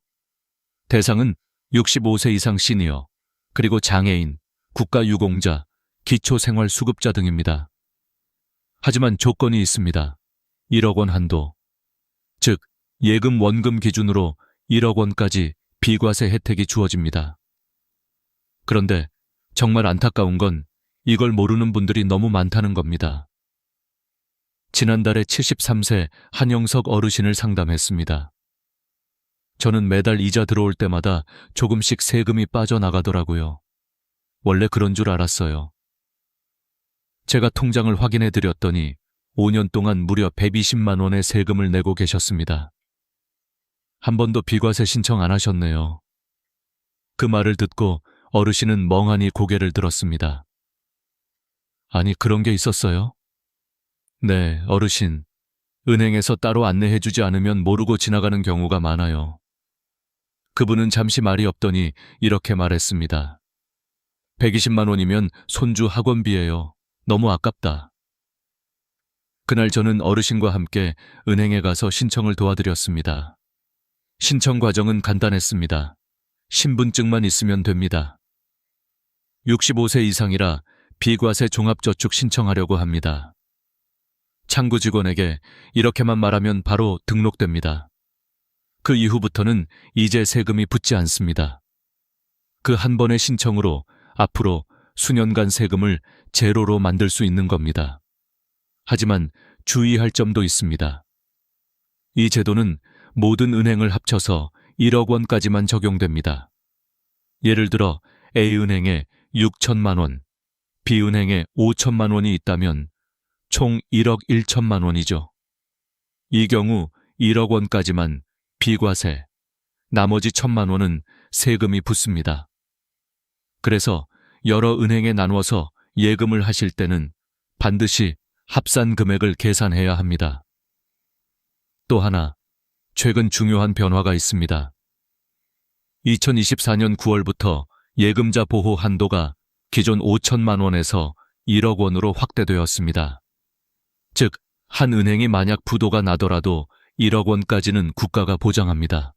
대상은 65세 이상 시니어, 그리고 장애인, 국가유공자, 기초생활수급자 등입니다. 하지만 조건이 있습니다. 1억 원 한도. 즉, 예금 원금 기준으로 1억 원까지 비과세 혜택이 주어집니다. 그런데 정말 안타까운 건 이걸 모르는 분들이 너무 많다는 겁니다. 지난달에 73세 한영석 어르신을 상담했습니다. 저는 매달 이자 들어올 때마다 조금씩 세금이 빠져나가더라고요. 원래 그런 줄 알았어요. 제가 통장을 확인해 드렸더니 5년 동안 무려 120만 원의 세금을 내고 계셨습니다. 한 번도 비과세 신청 안 하셨네요. 그 말을 듣고 어르신은 멍하니 고개를 들었습니다. 아니, 그런 게 있었어요? 네, 어르신. 은행에서 따로 안내해주지 않으면 모르고 지나가는 경우가 많아요. 그분은 잠시 말이 없더니 이렇게 말했습니다. 120만 원이면 손주 학원비예요. 너무 아깝다. 그날 저는 어르신과 함께 은행에 가서 신청을 도와드렸습니다. 신청 과정은 간단했습니다. 신분증만 있으면 됩니다. 65세 이상이라 비과세 종합저축 신청하려고 합니다. 창구 직원에게 이렇게만 말하면 바로 등록됩니다. 그 이후부터는 이제 세금이 붙지 않습니다. 그 한 번의 신청으로 앞으로 수년간 세금을 제로로 만들 수 있는 겁니다. 하지만 주의할 점도 있습니다. 이 제도는 모든 은행을 합쳐서 1억 원까지만 적용됩니다. 예를 들어 A은행에 6천만 원, B은행에 5천만 원이 있다면 총 1억 1천만 원이죠. 이 경우 1억 원까지만 비과세, 나머지 1천만 원은 세금이 붙습니다. 그래서 여러 은행에 나누어서 예금을 하실 때는 반드시 합산 금액을 계산해야 합니다. 또 하나, 최근 중요한 변화가 있습니다. 2024년 9월부터 예금자 보호 한도가 기존 5천만 원에서 1억 원으로 확대되었습니다. 즉, 한 은행이 만약 부도가 나더라도 1억 원까지는 국가가 보장합니다.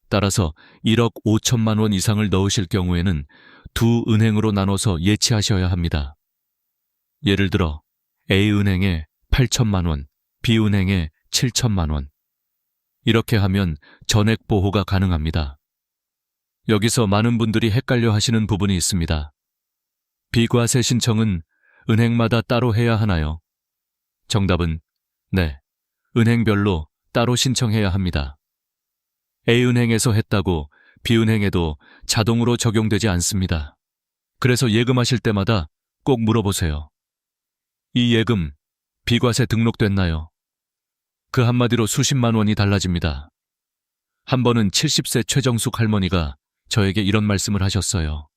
따라서 1억 5천만 원 이상을 넣으실 경우에는 두 은행으로 나눠서 예치하셔야 합니다. 예를 들어 A은행에 8천만 원, B은행에 7천만 원. 이렇게 하면 전액 보호가 가능합니다. 여기서 많은 분들이 헷갈려 하시는 부분이 있습니다. 비과세 신청은 은행마다 따로 해야 하나요? 정답은 네, 은행별로 따로 신청해야 합니다. A은행에서 했다고 B은행에도 자동으로 적용되지 않습니다. 그래서 예금하실 때마다 꼭 물어보세요. 이 예금 비과세 등록됐나요? 그 한마디로 수십만 원이 달라집니다. 한 번은 70세 최정숙 할머니가 저에게 이런 말씀을 하셨어요.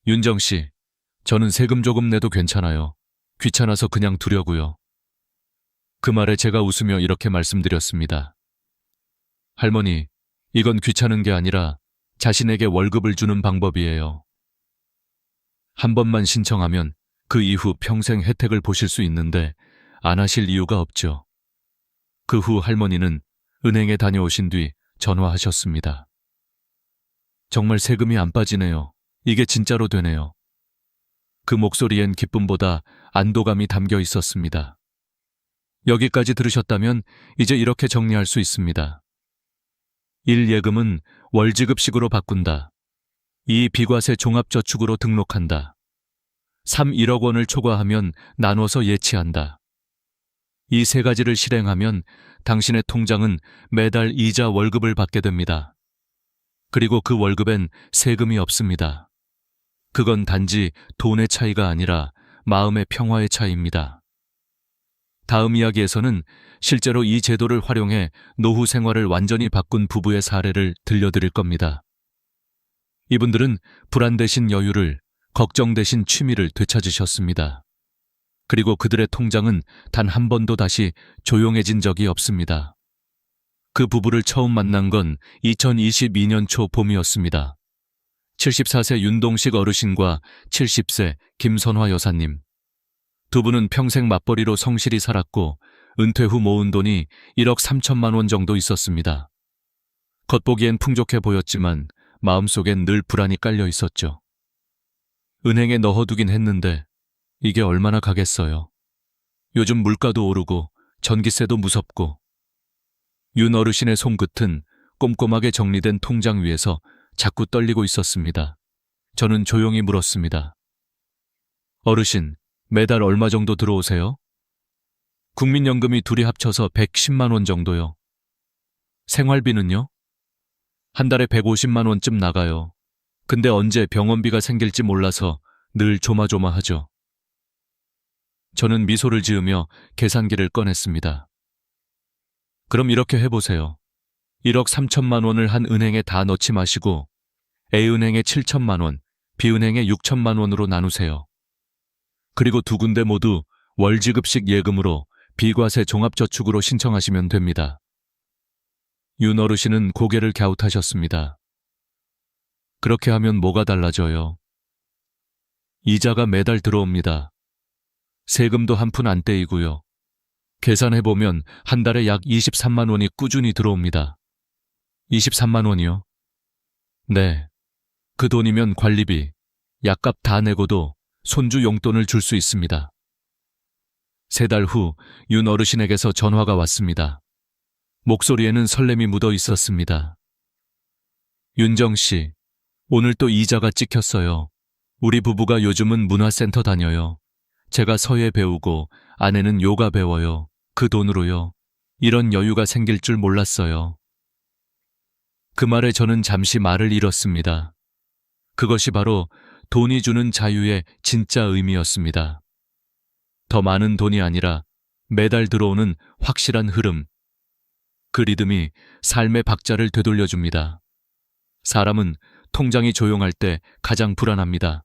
윤정 씨, 저는 세금 조금 내도 괜찮아요. 귀찮아서 그냥 두려고요. 그 말에 제가 웃으며 이렇게 말씀드렸습니다. 할머니, 이건 귀찮은 게 아니라 자신에게 월급을 주는 방법이에요. 한 번만 신청하면 그 이후 평생 혜택을 보실 수 있는데 안 하실 이유가 없죠. 그 후 할머니는 은행에 다녀오신 뒤 전화하셨습니다. 정말 세금이 안 빠지네요. 이게 진짜로 되네요. 그 목소리엔 기쁨보다 안도감이 담겨 있었습니다. 여기까지 들으셨다면 이제 이렇게 정리할 수 있습니다. 1. 예금은 월지급식으로 바꾼다. 2. 비과세 종합저축으로 등록한다. 3. 1억 원을 초과하면 나눠서 예치한다. 이 세 가지를 실행하면 당신의 통장은 매달 이자 월급을 받게 됩니다. 그리고 그 월급엔 세금이 없습니다. 그건 단지 돈의 차이가 아니라 마음의 평화의 차이입니다. 다음 이야기에서는 실제로 이 제도를 활용해 노후 생활을 완전히 바꾼 부부의 사례를 들려드릴 겁니다. 이분들은 불안 대신 여유를, 걱정 대신 취미를 되찾으셨습니다. 그리고 그들의 통장은 단 한 번도 다시 조용해진 적이 없습니다. 그 부부를 처음 만난 건 2022년 초 봄이었습니다. 74세 윤동식 어르신과 70세 김선화 여사님. 두 분은 평생 맞벌이로 성실히 살았고 은퇴 후 모은 돈이 1억 3천만 원 정도 있었습니다. 겉보기엔 풍족해 보였지만 마음속엔 늘 불안이 깔려 있었죠. 은행에 넣어두긴 했는데 이게 얼마나 가겠어요. 요즘 물가도 오르고 전기세도 무섭고. 윤 어르신의 손끝은 꼼꼼하게 정리된 통장 위에서 자꾸 떨리고 있었습니다. 저는 조용히 물었습니다. 어르신, 매달 얼마 정도 들어오세요? 국민연금이 둘이 합쳐서 110만 원 정도요. 생활비는요? 한 달에 150만 원쯤 나가요. 근데 언제 병원비가 생길지 몰라서 늘 조마조마하죠. 저는 미소를 지으며 계산기를 꺼냈습니다. 그럼 이렇게 해보세요. 1억 3천만 원을 한 은행에 다 넣지 마시고 A은행에 7천만 원, B은행에 6천만 원으로 나누세요. 그리고 두 군데 모두 월지급식 예금으로 비과세 종합저축으로 신청하시면 됩니다. 윤 어르신은 고개를 갸웃하셨습니다. 그렇게 하면 뭐가 달라져요? 이자가 매달 들어옵니다. 세금도 한 푼 안 떼이고요. 계산해보면 한 달에 약 23만 원이 꾸준히 들어옵니다. 23만 원이요? 네. 그 돈이면 관리비, 약값 다 내고도 손주 용돈을 줄 수 있습니다. 3달 후 윤 어르신에게서 전화가 왔습니다. 목소리에는 설렘이 묻어 있었습니다. 윤정 씨, 오늘 또 이자가 찍혔어요. 우리 부부가 요즘은 문화센터 다녀요. 제가 서예 배우고 아내는 요가 배워요. 그 돈으로요. 이런 여유가 생길 줄 몰랐어요. 그 말에 저는 잠시 말을 잃었습니다. 그것이 바로 돈이 주는 자유의 진짜 의미였습니다. 더 많은 돈이 아니라 매달 들어오는 확실한 흐름. 그 리듬이 삶의 박자를 되돌려줍니다. 사람은 통장이 조용할 때 가장 불안합니다.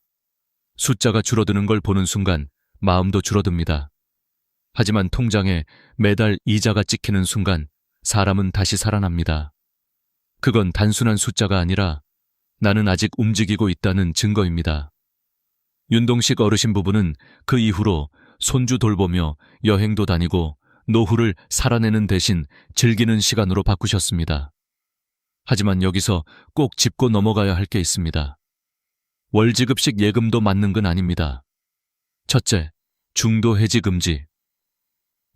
숫자가 줄어드는 걸 보는 순간 마음도 줄어듭니다. 하지만 통장에 매달 이자가 찍히는 순간 사람은 다시 살아납니다. 그건 단순한 숫자가 아니라 나는 아직 움직이고 있다는 증거입니다. 윤동식 어르신 부부는 그 이후로 손주 돌보며 여행도 다니고 노후를 살아내는 대신 즐기는 시간으로 바꾸셨습니다. 하지만 여기서 꼭 짚고 넘어가야 할 게 있습니다. 월지급식 예금도 맞는 건 아닙니다. 첫째, 중도 해지 금지.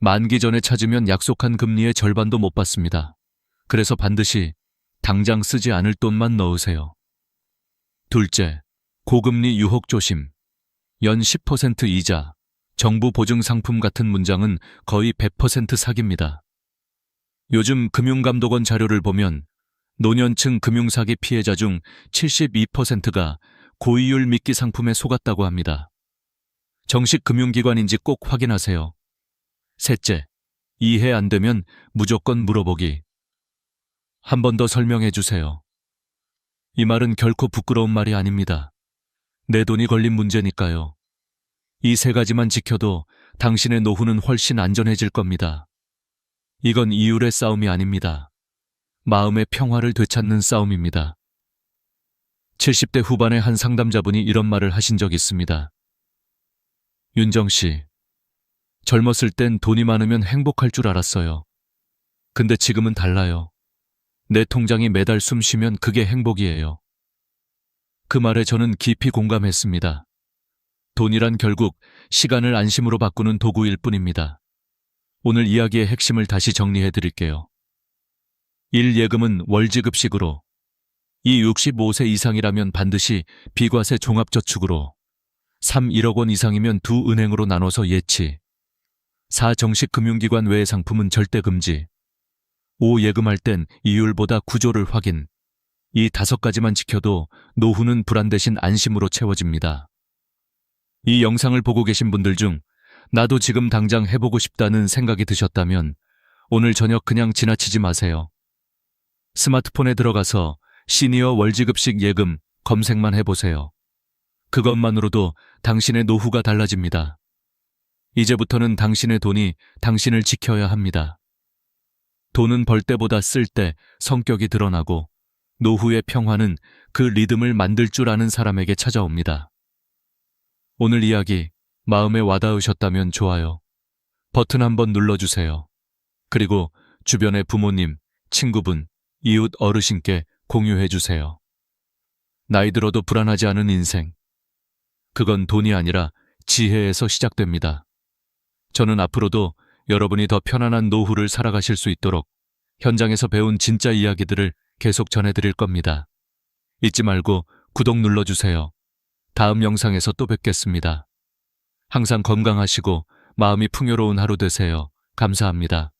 만기 전에 찾으면 약속한 금리의 절반도 못 받습니다. 그래서 반드시 당장 쓰지 않을 돈만 넣으세요. 둘째, 고금리 유혹 조심. 연 10% 이자, 정부 보증 상품 같은 문장은 거의 100% 사기입니다. 요즘 금융감독원 자료를 보면 노년층 금융사기 피해자 중 72%가 고이율 미끼 상품에 속았다고 합니다. 정식 금융기관인지 꼭 확인하세요. 셋째, 이해 안 되면 무조건 물어보기. 한 번 더 설명해 주세요. 이 말은 결코 부끄러운 말이 아닙니다. 내 돈이 걸린 문제니까요. 이 3가지만 지켜도 당신의 노후는 훨씬 안전해질 겁니다. 이건 이율의 싸움이 아닙니다. 마음의 평화를 되찾는 싸움입니다. 70대 후반의 한 상담자분이 이런 말을 하신 적 있습니다. 윤정 씨, 젊었을 땐 돈이 많으면 행복할 줄 알았어요. 근데 지금은 달라요. 내 통장이 매달 숨 쉬면 그게 행복이에요. 그 말에 저는 깊이 공감했습니다. 돈이란 결국 시간을 안심으로 바꾸는 도구일 뿐입니다. 오늘 이야기의 핵심을 다시 정리해 드릴게요. 1. 예금은 월지급식으로. 2. 65세 이상이라면 반드시 비과세 종합저축으로. 3. 1억 원 이상이면 두 은행으로 나눠서 예치. 4. 정식 금융기관 외의 상품은 절대 금지. 5. 예금할 땐 이율보다 구조를 확인. 이 5가지만 지켜도 노후는 불안 대신 안심으로 채워집니다. 이 영상을 보고 계신 분들 중 나도 지금 당장 해보고 싶다는 생각이 드셨다면 오늘 저녁 그냥 지나치지 마세요. 스마트폰에 들어가서 시니어 월지급식 예금 검색만 해보세요. 그것만으로도 당신의 노후가 달라집니다. 이제부터는 당신의 돈이 당신을 지켜야 합니다. 돈은 벌 때보다 쓸 때 성격이 드러나고 노후의 평화는 그 리듬을 만들 줄 아는 사람에게 찾아옵니다. 오늘 이야기 마음에 와닿으셨다면 좋아요. 버튼 한번 눌러주세요. 그리고 주변의 부모님, 친구분, 이웃 어르신께 공유해주세요. 나이 들어도 불안하지 않은 인생. 그건 돈이 아니라 지혜에서 시작됩니다. 저는 앞으로도 여러분이 더 편안한 노후를 살아가실 수 있도록 현장에서 배운 진짜 이야기들을 계속 전해드릴 겁니다. 잊지 말고 구독 눌러주세요. 다음 영상에서 또 뵙겠습니다. 항상 건강하시고 마음이 풍요로운 하루 되세요. 감사합니다.